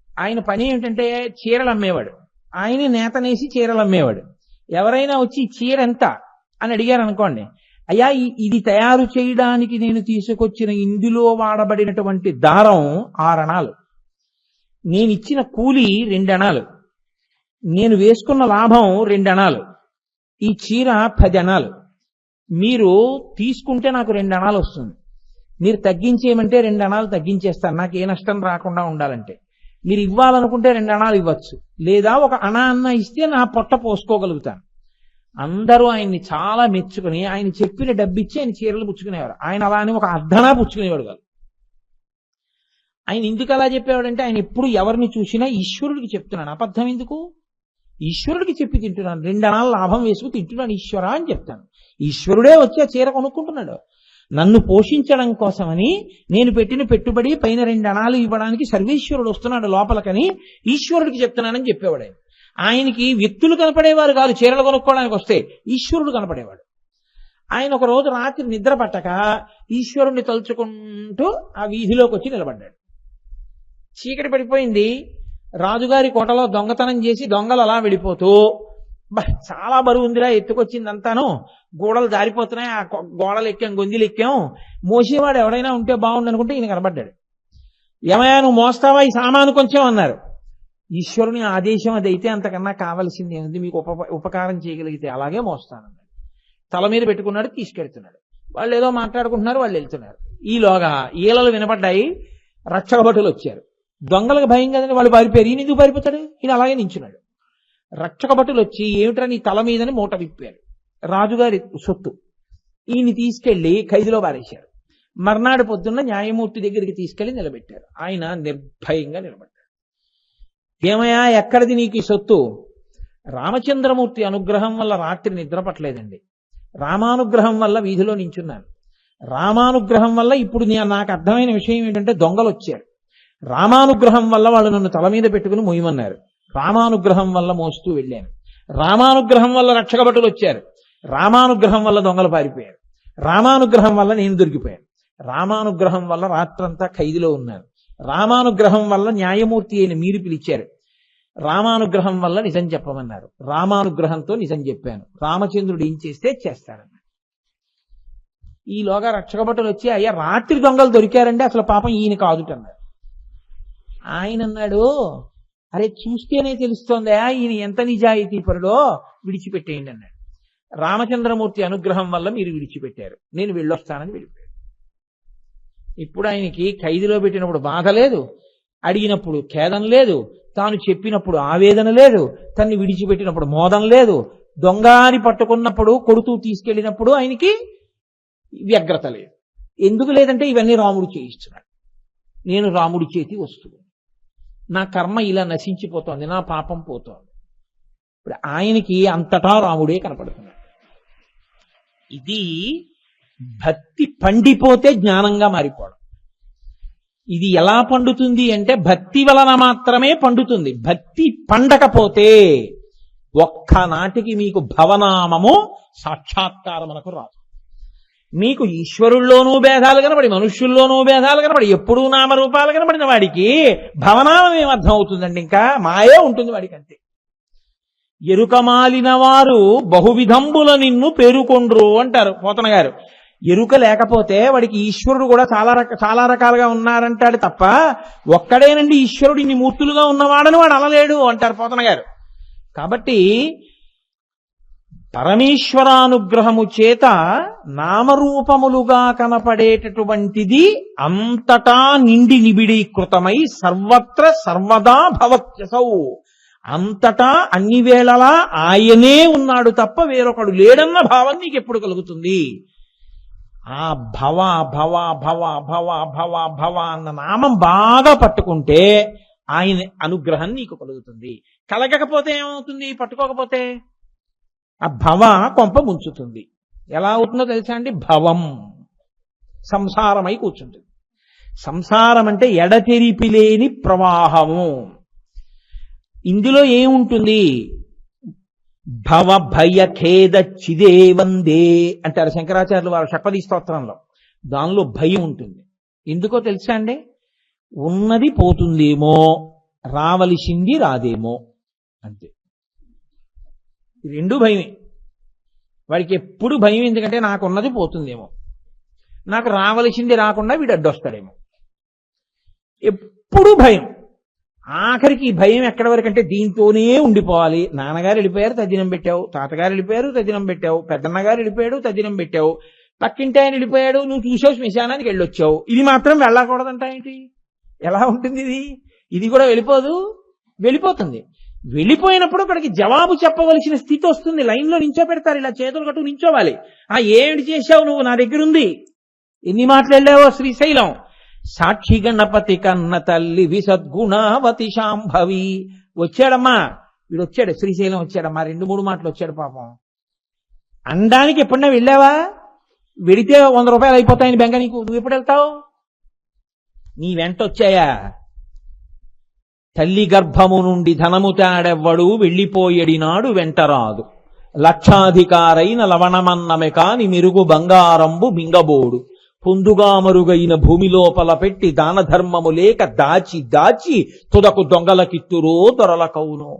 ఆయన పని ఏమిటంటే చీరలు అమ్మేవాడు. ఆయన నేతనేసి చీరలు అమ్మేవాడు. ఎవరైనా వచ్చి చీర ఎంత అని అడిగారు అనుకోండి, అయ్యా ఇది తయారు చేయడానికి నేను తీసుకొచ్చిన ఇందులో వాడబడినటువంటి దారం 6 అణాలు, నేను ఇచ్చిన కూలి 2 అణాలు, నేను వేసుకున్న లాభం 2 అణాలు, ఈ చీర 10 అణాలు, మీరు తీసుకుంటే నాకు 2 అణాలు వస్తుంది, మీరు తగ్గించేయమంటే 2 అణాలు తగ్గించేస్తాను, నాకు ఏ నష్టం రాకుండా ఉండాలంటే. మీరు ఇవ్వాలనుకుంటే 2 అణాలు ఇవ్వచ్చు, లేదా 1 అణ అన్న ఇస్తే నా పొట్ట పోసుకోగలుగుతాను. అందరూ ఆయన్ని చాలా మెచ్చుకుని ఆయన చెప్పిన డబ్బిచ్చి ఆయన చీరలు పుచ్చుకునేవారు. ఆయన అలా అని 1 అర్ధనా పుచ్చుకునేవాడు కాదు. ఆయన ఎందుకు అలా చెప్పేవాడంటే ఆయన ఎప్పుడు ఎవరిని చూసినా ఈశ్వరుడికి చెప్తున్నాను, అబద్ధం ఎందుకు, ఈశ్వరుడికి చెప్పి తింటున్నాను, 2 అణాలు లాభం వేసుకు తింటున్నాను ఈశ్వరా అని చెప్తాను. ఈశ్వరుడే వచ్చి ఆ చీర కొనుక్కుంటున్నాడు. నన్ను పోషించడం కోసమని నేను పెట్టిన పెట్టుబడి పైన 2 అణాలు ఇవ్వడానికి సర్వేశ్వరుడు వస్తున్నాడు లోపలకని ఈశ్వరుడికి చెప్తున్నానని చెప్పేవాడు ఆయన. ఆయనకి వ్యక్తులు కనపడేవారు కాదు, చీరలు కొనుక్కోవడానికి వస్తే ఈశ్వరుడు కనపడేవాడు. ఆయన ఒక రోజు రాత్రి నిద్ర పట్టక ఈశ్వరుణ్ణి తలుచుకుంటూ ఆ వీధిలోకి వచ్చి నిలబడ్డాడు. చీకటి పడిపోయింది. రాజుగారి కోటలో దొంగతనం చేసి దొంగలు అలా వెళ్ళిపోతూ, చాలా బరువు ఉందిరా ఎత్తుకొచ్చిందంతాను, గోడలు జారిపోతున్నాయి, ఆ గోడలు ఎక్కాం, గొంతులు ఎక్కాం, మోసేవాడు ఎవడైనా ఉంటే బాగుండు అనుకుంటే ఈయన కనబడ్డాడు. ఏమయ్యా నువ్వు మోస్తావా ఈ సామాను కొంచెం అన్నారు. ఈశ్వరుని ఆదేశం అదైతే అంతకన్నా కావలసింది ఏముంది, మీకు ఉపకారం చేయగలిగితే అలాగే మోస్తానన్నాడు. తల మీద పెట్టుకున్నాడు, తీసుకెళ్తున్నాడు. వాళ్ళు ఏదో మాట్లాడుకుంటున్నారు, వాళ్ళు వెళ్తున్నారు. ఈలోగా ఈలలు వినపడ్డాయి, రక్షక భటులు వచ్చారు. దొంగలకు భయం కదండి, వాళ్ళు పారిపోయారు. ఈయన ఎందుకు పారిపోతాడు, ఈయన అలాగే నించున్నాడు. రక్షక భటులు వచ్చి ఏమిట్రా నీ తల మీదని మూట విప్పారు. రాజుగారి సొత్తు. ఈయన్ని తీసుకెళ్లి ఖైదులో పారేశారు. మర్నాడు పొద్దున్న న్యాయమూర్తి దగ్గరికి తీసుకెళ్లి నిలబెట్టారు. ఆయన నిర్భయంగా నిలబడ్డాడు. ఏమయ్యా ఎక్కడిది నీకు ఈ సొత్తు? రామచంద్రమూర్తి అనుగ్రహం వల్ల రాత్రి నిద్ర పట్టలేదండి, రామానుగ్రహం వల్ల వీధిలో నించున్నాను, రామానుగ్రహం వల్ల ఇప్పుడు నాకు అర్థమైన విషయం ఏంటంటే దొంగలు వచ్చారు, రామానుగ్రహం వల్ల వాళ్ళు నన్ను తల మీద పెట్టుకుని మొయ్యమన్నారు, రామానుగ్రహం వల్ల మోస్తూ వెళ్ళాను, రామానుగ్రహం వల్ల రక్షక భటులు వచ్చారు, రామానుగ్రహం వల్ల దొంగలు పారిపోయారు, రామానుగ్రహం వల్ల నేను దొరికిపోయాను, రామానుగ్రహం వల్ల రాత్రంతా ఖైదులో ఉన్నాను, రామానుగ్రహం వల్ల న్యాయమూర్తి అయిన మీరు పిలిచారు, రామానుగ్రహం వల్ల నిజం చెప్పమన్నారు, రామానుగ్రహంతో నిజం చెప్పాను, రామచంద్రుడు ఏం చేస్తే చేస్తాడన్నారు. ఈలోగా రక్షక భటులు వచ్చి అయ్యా రాత్రి దొంగలు దొరికారంటే అసలు పాపం ఈయన కాదుటన్నారు. ఆయన అన్నాడు, అరే చూస్తేనే తెలుస్తోందా ఈయన ఎంత నిజాయితీ పరుడో, విడిచిపెట్టేయండి అన్నాడు. రామచంద్రమూర్తి అనుగ్రహం వల్ల మీరు విడిచిపెట్టారు, నేను వెళ్ళొస్తానని వెళ్ళిపోయాడు. ఇప్పుడు ఆయనకి ఖైదులో పెట్టినప్పుడు బాధ లేదు, అడిగినప్పుడు ఖేదం లేదు, తాను చెప్పినప్పుడు ఆవేదన లేదు, తన్ని విడిచిపెట్టినప్పుడు మోదం లేదు, దొంగని పట్టుకున్నప్పుడు కొడుతూ తీసుకెళ్ళినప్పుడు ఆయనకి వ్యగ్రత లేదు. ఎందుకు లేదంటే ఇవన్నీ రాముడు చేయిస్తున్నాడు, నేను రాముడి చేతి వస్తువు, నా కర్మ ఇలా నశించిపోతోంది, నా పాపం పోతోంది. ఇప్పుడు ఆయనకి అంతటా రాముడే కనపడుతున్నాడు. ఇది భక్తి పండిపోతే జ్ఞానంగా మారిపోవడం. ఇది ఎలా పండుతుంది అంటే భక్తి వలన మాత్రమే పండుతుంది. భక్తి పండకపోతే ఒక్కనాటికి మీకు భవనామము సాక్షాత్కారమునకు రాదు. మీకు ఈశ్వరుల్లోనూ భేదాలు కనబడి మనుష్యుల్లోనూ భేదాలు కనబడి ఎప్పుడూ నామరూపాలు కనబడిన వాడికి భవనామం ఏమర్థం అవుతుందండి? ఇంకా మాయే ఉంటుంది వాడికి అంతే. ఎరుకమాలిన వారు బహువిధంబుల నిన్ను పేరుకొండ్రు అంటారు పోతన గారు. ఎరుక లేకపోతే వాడికి ఈశ్వరుడు కూడా చాలా రకాలుగా ఉన్నారంటాడు తప్ప ఒక్కడేనండి ఈశ్వరుడు ఇన్ని మూర్తులుగా ఉన్నవాడని వాడు అనలేడు అంటారు పోతన గారు. కాబట్టి పరమేశ్వరానుగ్రహము చేత నామరూపములుగా కనపడేటటువంటిది అంతటా నిండి నిబిడీకృతమై సర్వత్ర సర్వదా భవత్యసౌ. అంతటా అన్ని వేళలా ఆయనే ఉన్నాడు తప్ప వేరొకడు లేడన్న భావం నీకు ఎప్పుడు కలుగుతుంది? ఆ భవ భవ భవ భవ భవ భవ అన్న నామం బాగా పట్టుకుంటే ఆయన అనుగ్రహం నీకు కలుగుతుంది. కలగకపోతే ఏమవుతుంది? పట్టుకోకపోతే ఆ భవ కొంప ముంచుతుంది. ఎలా అవుతుందో తెలుసా అండి? భవం సంసారమై కూర్చుంటుంది. సంసారం అంటే ఎడతెరిపి లేని ప్రవాహము. ఇందులో ఏముంటుంది? భవ భయ ఖేద చిదే వందే అంటారు శంకరాచార్యులు వారు షట్పది స్తోత్రంలో. దానిలో భయం ఉంటుంది. ఎందుకో తెలుసా అండి? ఉన్నది పోతుందేమో, రావలసింది రాదేమో, అంతే. రెండు భయమే వాడికి ఎప్పుడు భయం. ఎందుకంటే నాకున్నది పోతుందేమో, నాకు రావలసింది రాకుండా వీడు అడ్డొస్తాడేమో, ఎప్పుడు భయం. ఆఖరికి ఈ భయం ఎక్కడి వరకు అంటే దీంతోనే ఉండిపోవాలి. నాన్నగారు వెళ్ళిపోయారు, తద్దినం పెట్టావు. తాతగారు వెళ్ళిపోయారు, తద్దినం పెట్టావు. పెద్దన్నగారు వెళ్ళిపోయాడు, తద్దినం పెట్టావు. పక్కింటి ఆయన వెళ్ళిపోయాడు, నువ్వు చూసావు, శ్మశానానికి వెళ్ళొచ్చావు. ఇది మాత్రం వెళ్ళకూడదంట ఏంటి? ఎలా ఉంటుంది ఇది? ఇది కూడా వెళ్ళిపోదు, వెళ్ళిపోతుంది. వెళ్ళిపోయినప్పుడు అక్కడికి జవాబు చెప్పవలసిన స్థితి వస్తుంది. లైన్లో నించో పెడతారు, ఇలా చేతులు కట్టు నించోవాలి. ఏమిటి చేశావు నువ్వు? నా దగ్గర ఉంది. ఎన్ని మాటలు వెళ్ళావో శ్రీశైలం. సాక్షి గణపతి కన్న తల్లి విసద్గుణావతి శాంభవి. వచ్చాడమ్మా, వీడు వచ్చాడు, శ్రీశైలం వచ్చాడమ్మా, 2-3 మాటలు వచ్చాడు పాపం అనడానికి. ఎప్పుడన్నా వెళ్ళావా? వెడితే 100 రూపాయలు అయిపోతాయని బెంగ నీకు. నువ్వు ఎప్పుడు వెళ్తావు? నీ వెంట వచ్చాయా? తల్లి గర్భము నుండి ధనము తాడెవ్వడు వెళ్ళిపోయడినాడు వెంటరాదు. లక్షాధికారైన లవణమన్నమె కాని మెరుగు బంగారంబు మింగబోడు. పొందుగా మరుగైన భూమి లోపల పెట్టి దాన ధర్మము లేక దాచి దాచి తుదకు దొంగలకిత్తురో దొరలకౌను.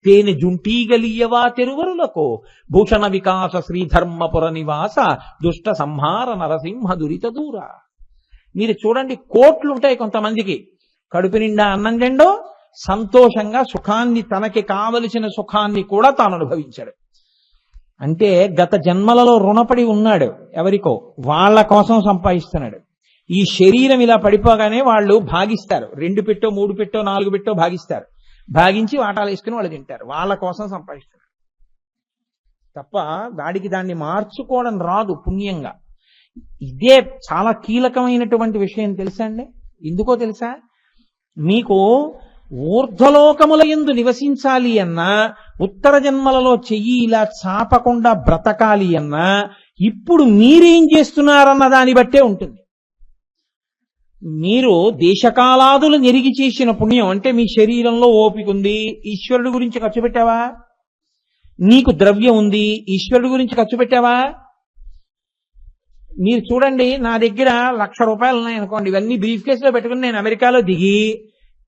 తేనె జుంటీగలియవా తెరువరులకు భూషణ వికాస శ్రీధర్మపుర నివాస దుష్ట సంహార నరసింహ దురిత దూర. మీరు చూడండి, కోట్లుంటాయి కొంతమందికి. కడుపు నిండా అన్నం తిండో సంతోషంగా సుఖాన్ని, తనకి కావలసిన సుఖాన్ని కూడా తాను అనుభవించాడు. అంటే గత జన్మలలో రుణపడి ఉన్నాడు ఎవరికో, వాళ్ళ కోసం సంపాదిస్తున్నాడు. ఈ శరీరం ఇలా పడిపోగానే వాళ్ళు భాగిస్తారు. 2 పెట్టో 3 పెట్టో 4 పెట్టో భాగిస్తారు. భాగించి వాటాలు వేసుకుని వాళ్ళు తింటారు. వాళ్ళ కోసం సంపాదిస్తారు తప్ప వాడికి దాన్ని మార్చుకోవడం రాదు పుణ్యంగా. ఇదే చాలా కీలకమైనటువంటి విషయం తెలుసా అండి? ఎందుకో తెలుసా? మీకు ఊర్ధ్వలోకముల యందు నివసించాలి అన్నా, ఉత్తర జన్మలలో చెయ్యి ఇలా చాపకుండా బ్రతకాలి అన్నా, ఇప్పుడు మీరేం చేస్తున్నారన్న దాన్ని బట్టే ఉంటుంది. మీరు దేశకాలాదులు నెరిగి చేసిన పుణ్యం అంటే మీ శరీరంలో ఓపిక ఉంది, ఈశ్వరుడు గురించి ఖర్చు పెట్టావా? నీకు ద్రవ్యం ఉంది, ఈశ్వరుడు గురించి ఖర్చు పెట్టావా? మీరు చూడండి, నా దగ్గర 1,00,000 రూపాయలు ఉన్నాయనుకోండి, ఇవన్నీ బ్రీఫ్ కేసులో పెట్టుకుని నేను అమెరికాలో దిగి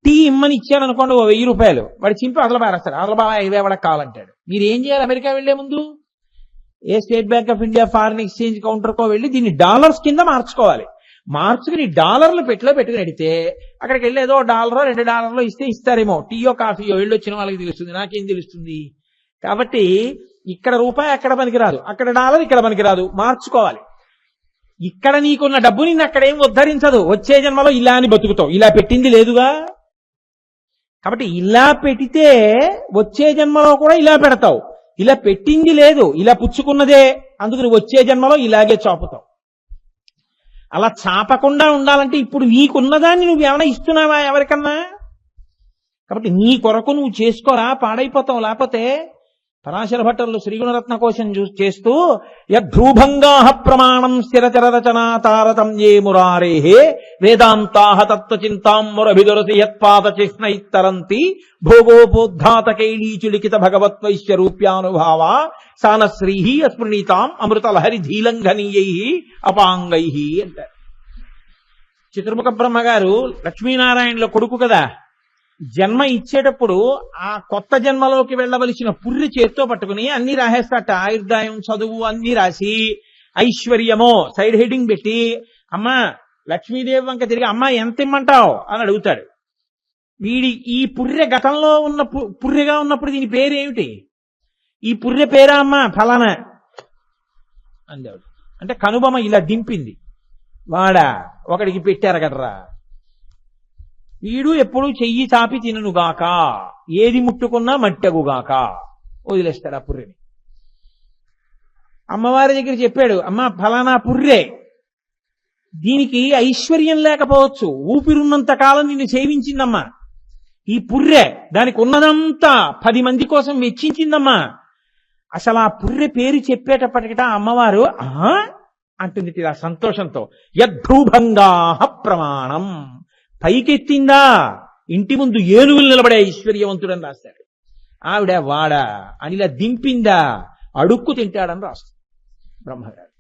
టీ ఇమ్మని ఇచ్చాను అనుకోండి, 1,000 రూపాయలు వాడు చింపి అసలు పారేస్తాడు. అసలు బాబా 5,000 కావాలంటాడు. మీరు ఏం చేయాలి? అమెరికా వెళ్లే ముందు ఏ state bank of India foreign exchange కౌంటర్కో వెళ్ళి దీన్ని డాలర్స్ కింద మార్చుకోవాలి. మార్చుకుని డాలర్లు పెట్టుకుని పెడితే అక్కడికి వెళ్ళి ఏదో $1 $2 ఇస్తే ఇస్తారేమో. టీయో కాఫీయో వెళ్ళొచ్చిన వాళ్ళకి తెలుస్తుంది, నాకేం తెలుస్తుంది? కాబట్టి ఇక్కడ రూపాయి అక్కడ పనికిరాదు, అక్కడ డాలర్ ఇక్కడ పనికిరాదు, మార్చుకోవాలి. ఇక్కడ నీకున్న డబ్బు నిన్ను అక్కడేం ఉద్ధరించదు. వచ్చే జన్మలో ఇలా అని బతుకుతావు. ఇలా పెట్టింది లేదుగా. కాబట్టి ఇలా పెడితే వచ్చే జన్మలో కూడా ఇలా పెడతావు. ఇలా పెట్టింది లేదు, ఇలా పుచ్చుకున్నదే. అందుకు వచ్చే జన్మలో ఇలాగే చాపుతావు. అలా చాపకుండా ఉండాలంటే ఇప్పుడు నీకున్నదాన్ని నువ్వు ఏమైనా ఇస్తున్నావా ఎవరికన్నా? కాబట్టి నీ కొరకు నువ్వు చేసుకోరా, పాడైపోతావు. లేకపోతే పరాశర భట్టర్లు శ్రీగుణరత్న కోశం చేస్తూ యద్భ్రూభంగాః ప్రమాణం స్థిరచర రచనా తారతమ్యే మురారేహే వేదాంతాః తత్వచింతాం మురభిదురసి యత్పాద చిహ్నైత్తరంతి భోగోపోద్ఘాత కైలీచులిఖిత భగవత్వైశ్వరూప్యానుభావా సానశ్రీహి అస్మృణీతాం అమృతలహరి ధీలంఘనీయైః అపాంగైః అంటారు. చతుర్ముఖ బ్రహ్మగారు లక్ష్మీనారాయణుల కొడుకు కదా, జన్మ ఇచ్చేటప్పుడు ఆ కొత్త జన్మలోకి వెళ్ళవలసిన పుర్రి చేత్తో పట్టుకుని అన్ని రాసేస్తాట. ఆయుర్దాయం, చదువు అన్ని రాసి ఐశ్వర్యమో సైడ్ హెడ్డింగ్ పెట్టి అమ్మా లక్ష్మీదేవి వంక తిరిగి అమ్మా ఎంత ఇమ్మంటావు అని అడుగుతాడు. వీడి ఈ పుర్రె గతంలో ఉన్న పుర్రెగా ఉన్నప్పుడు దీని పేరేమిటి? ఈ పుర్రె పేరా అమ్మా ఫలానా అందేవాడు. అంటే కనుబొమ్మ ఇలా దింపింది. వాడా ఒకడికి పెట్టారు కదరా, వీడు ఎప్పుడు చెయ్యి చాపి తిననుగాక, ఏది ముట్టుకున్నా మట్టగుగాక వదిలేస్తాడు ఆ పుర్రెని. అమ్మవారి దగ్గర చెప్పాడు, అమ్మ ఫలానా పుర్రె, దీనికి ఐశ్వర్యం లేకపోవచ్చు, ఊపిరున్నంత కాలం నిన్ను సేవించిందమ్మా. ఈ పుర్రె దానికి ఉన్నదంతా 10 మంది కోసం వెచ్చించిందమ్మా. అసలు ఆ పుర్రె పేరు చెప్పేటప్పటికట అమ్మవారు అంటుంది ఆ సంతోషంతో, యద్భ్రూభంగాః ప్రమాణం, పైకెత్తిందా ఇంటి ముందు ఏనుగులు నిలబడే ఐశ్వర్యవంతుడని రాస్తాడు. ఆవిడ వాడా అనిలా దింపిందా అడుక్కు తింటాడని రాస్తాడు బ్రహ్మగారు.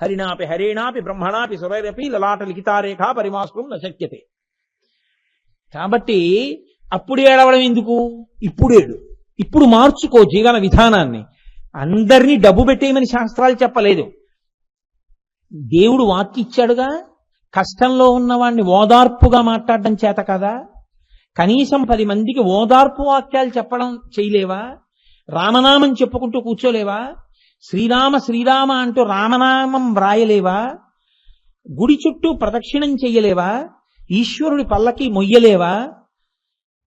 హరినాపి హరేణాపి బ్రహ్మణాపి సురైరపి లలాట లిఖితారేఖ పరిమాస్కం నశక్యతే. కాబట్టి అప్పుడు ఏడవడం ఎందుకు? ఇప్పుడు మార్చుకో జీవన విధానాన్ని. అందరినీ డబ్బు పెట్టేయమని శాస్త్రాలు చెప్పలేదు. దేవుడు వాక్కిచ్చాడుగా, కష్టంలో ఉన్నవాడిని ఓదార్పుగా మాట్లాడడం చేత కదా, కనీసం 10 మందికి ఓదార్పు వాక్యాలు చెప్పడం చేయలేవా? రామనామం చెప్పుకుంటూ కూర్చోలేవా? శ్రీరామ శ్రీరామ అంటూ రామనామం వ్రాయలేవా? గుడి చుట్టూ ప్రదక్షిణం చెయ్యలేవా? ఈశ్వరుడి పల్లకి మొయ్యలేవా?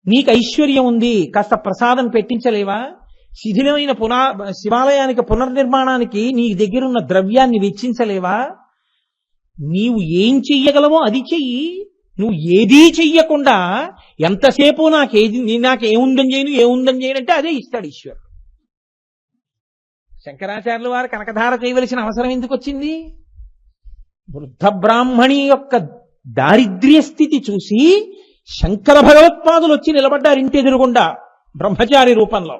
నీకు ఐశ్వర్యం ఉంది, కాస్త ప్రసాదం పెట్టించలేవా? శిథిలమైన శివాలయానికి పునర్నిర్మాణానికి నీ దగ్గరున్న ద్రవ్యాన్ని వెచ్చించలేవా? నీవు ఏం చెయ్యగలవో అది చెయ్యి. నువ్వు ఏదీ చెయ్యకుండా ఎంతసేపు నాకేముందని చేయను అంటే అదే ఇస్తాడు ఈశ్వరుడు. శంకరాచార్యుల వారు కనకధార చేయవలసిన అవసరం ఎందుకు వచ్చింది? వృద్ధ బ్రాహ్మణి యొక్క దారిద్ర్య స్థితి చూసి శంకర భగవత్పాదులు వచ్చి నిలబడ్డారు ఇంటి ఎదురుగుండా బ్రహ్మచారి రూపంలో.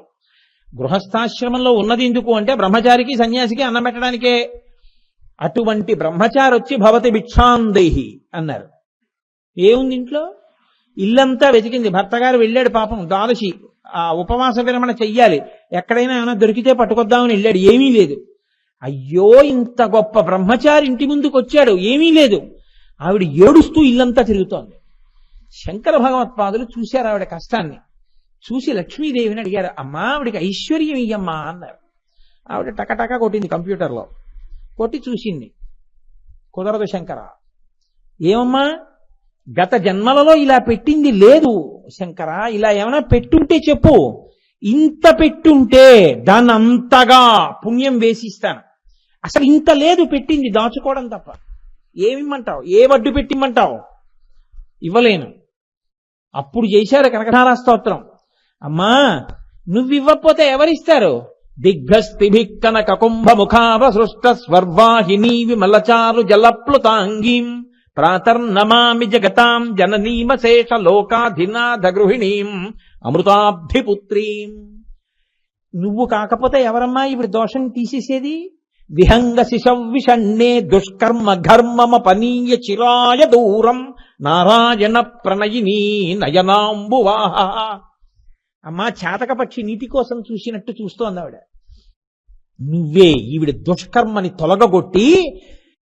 గృహస్థాశ్రమంలో ఉన్నది ఎందుకు అంటే బ్రహ్మచారికి సన్యాసికి అన్నం పెట్టడానికే. అటువంటి బ్రహ్మచారి వచ్చి భవతి భిక్షాందేహి అన్నారు. ఏముంది ఇంట్లో? ఇల్లంతా వెతికింది. భర్త గారు వెళ్ళాడు పాపం ద్వాదశి, ఆ ఉపవాస విరమణ చెయ్యాలి, ఎక్కడైనా ఏమైనా దొరికితే పట్టుకొద్దామని వెళ్ళాడు, ఏమీ లేదు. అయ్యో ఇంత గొప్ప బ్రహ్మచారి ఇంటి ముందుకు వచ్చాడు, ఏమీ లేదు. ఆవిడ ఏడుస్తూ ఇల్లంతా తిరుగుతోంది. శంకర భగవత్పాదులు చూశారు ఆవిడ కష్టాన్ని. చూసి లక్ష్మీదేవిని అడిగారు, అమ్మా ఆవిడికి ఐశ్వర్యం ఇయ్యమ్మా అన్నారు. ఆవిడ టకటక కొట్టింది కంప్యూటర్లో, కొట్టి చూసింది. కుదరదు శంకర. ఏమమ్మా గత జన్మలలో ఇలా పెట్టింది లేదు శంకర, ఇలా ఏమైనా పెట్టుంటే చెప్పు. ఇంత పెట్టుంటే దాన్ని అంతగా పుణ్యం వేసిస్తాను. అసలు ఇంత లేదు పెట్టింది, దాచుకోవడం తప్ప. ఏమిమ్మంటావు? ఏ వడ్డు పెట్టిమ్మంటావు? ఇవ్వలేను. అప్పుడు చేశారు కనకధారా స్తోత్రం. అమ్మా నువ్వివ్వకపోతే ఎవరిస్తారు? దిగ్భస్తిభిక్కనక కుంభముఖావ సృష్ట స్వర్వాహినీ విమలచారు జలప్లుతాంగీం ప్రాతర్నమామి జగతాం జననీమశేష లోకాధినాథ గృహిణీం అమృతాబ్ధిపుత్రీం. నువ్వు కాకపోతే ఎవరమ్మా ఇవి దోషం తీసేసేది? విహంగ శిశవ్విషణ్ణే దుష్కర్మ ఘర్మమపనీయ చిరాయ దూరం నారాయణ ప్రణయినీ నయనాంబువాహ. అమ్మా చాతక పక్షి నీటి కోసం చూసినట్టు చూస్తోంది ఆవిడ. నువ్వే ఈవిడ దుష్కర్మని తొలగొట్టి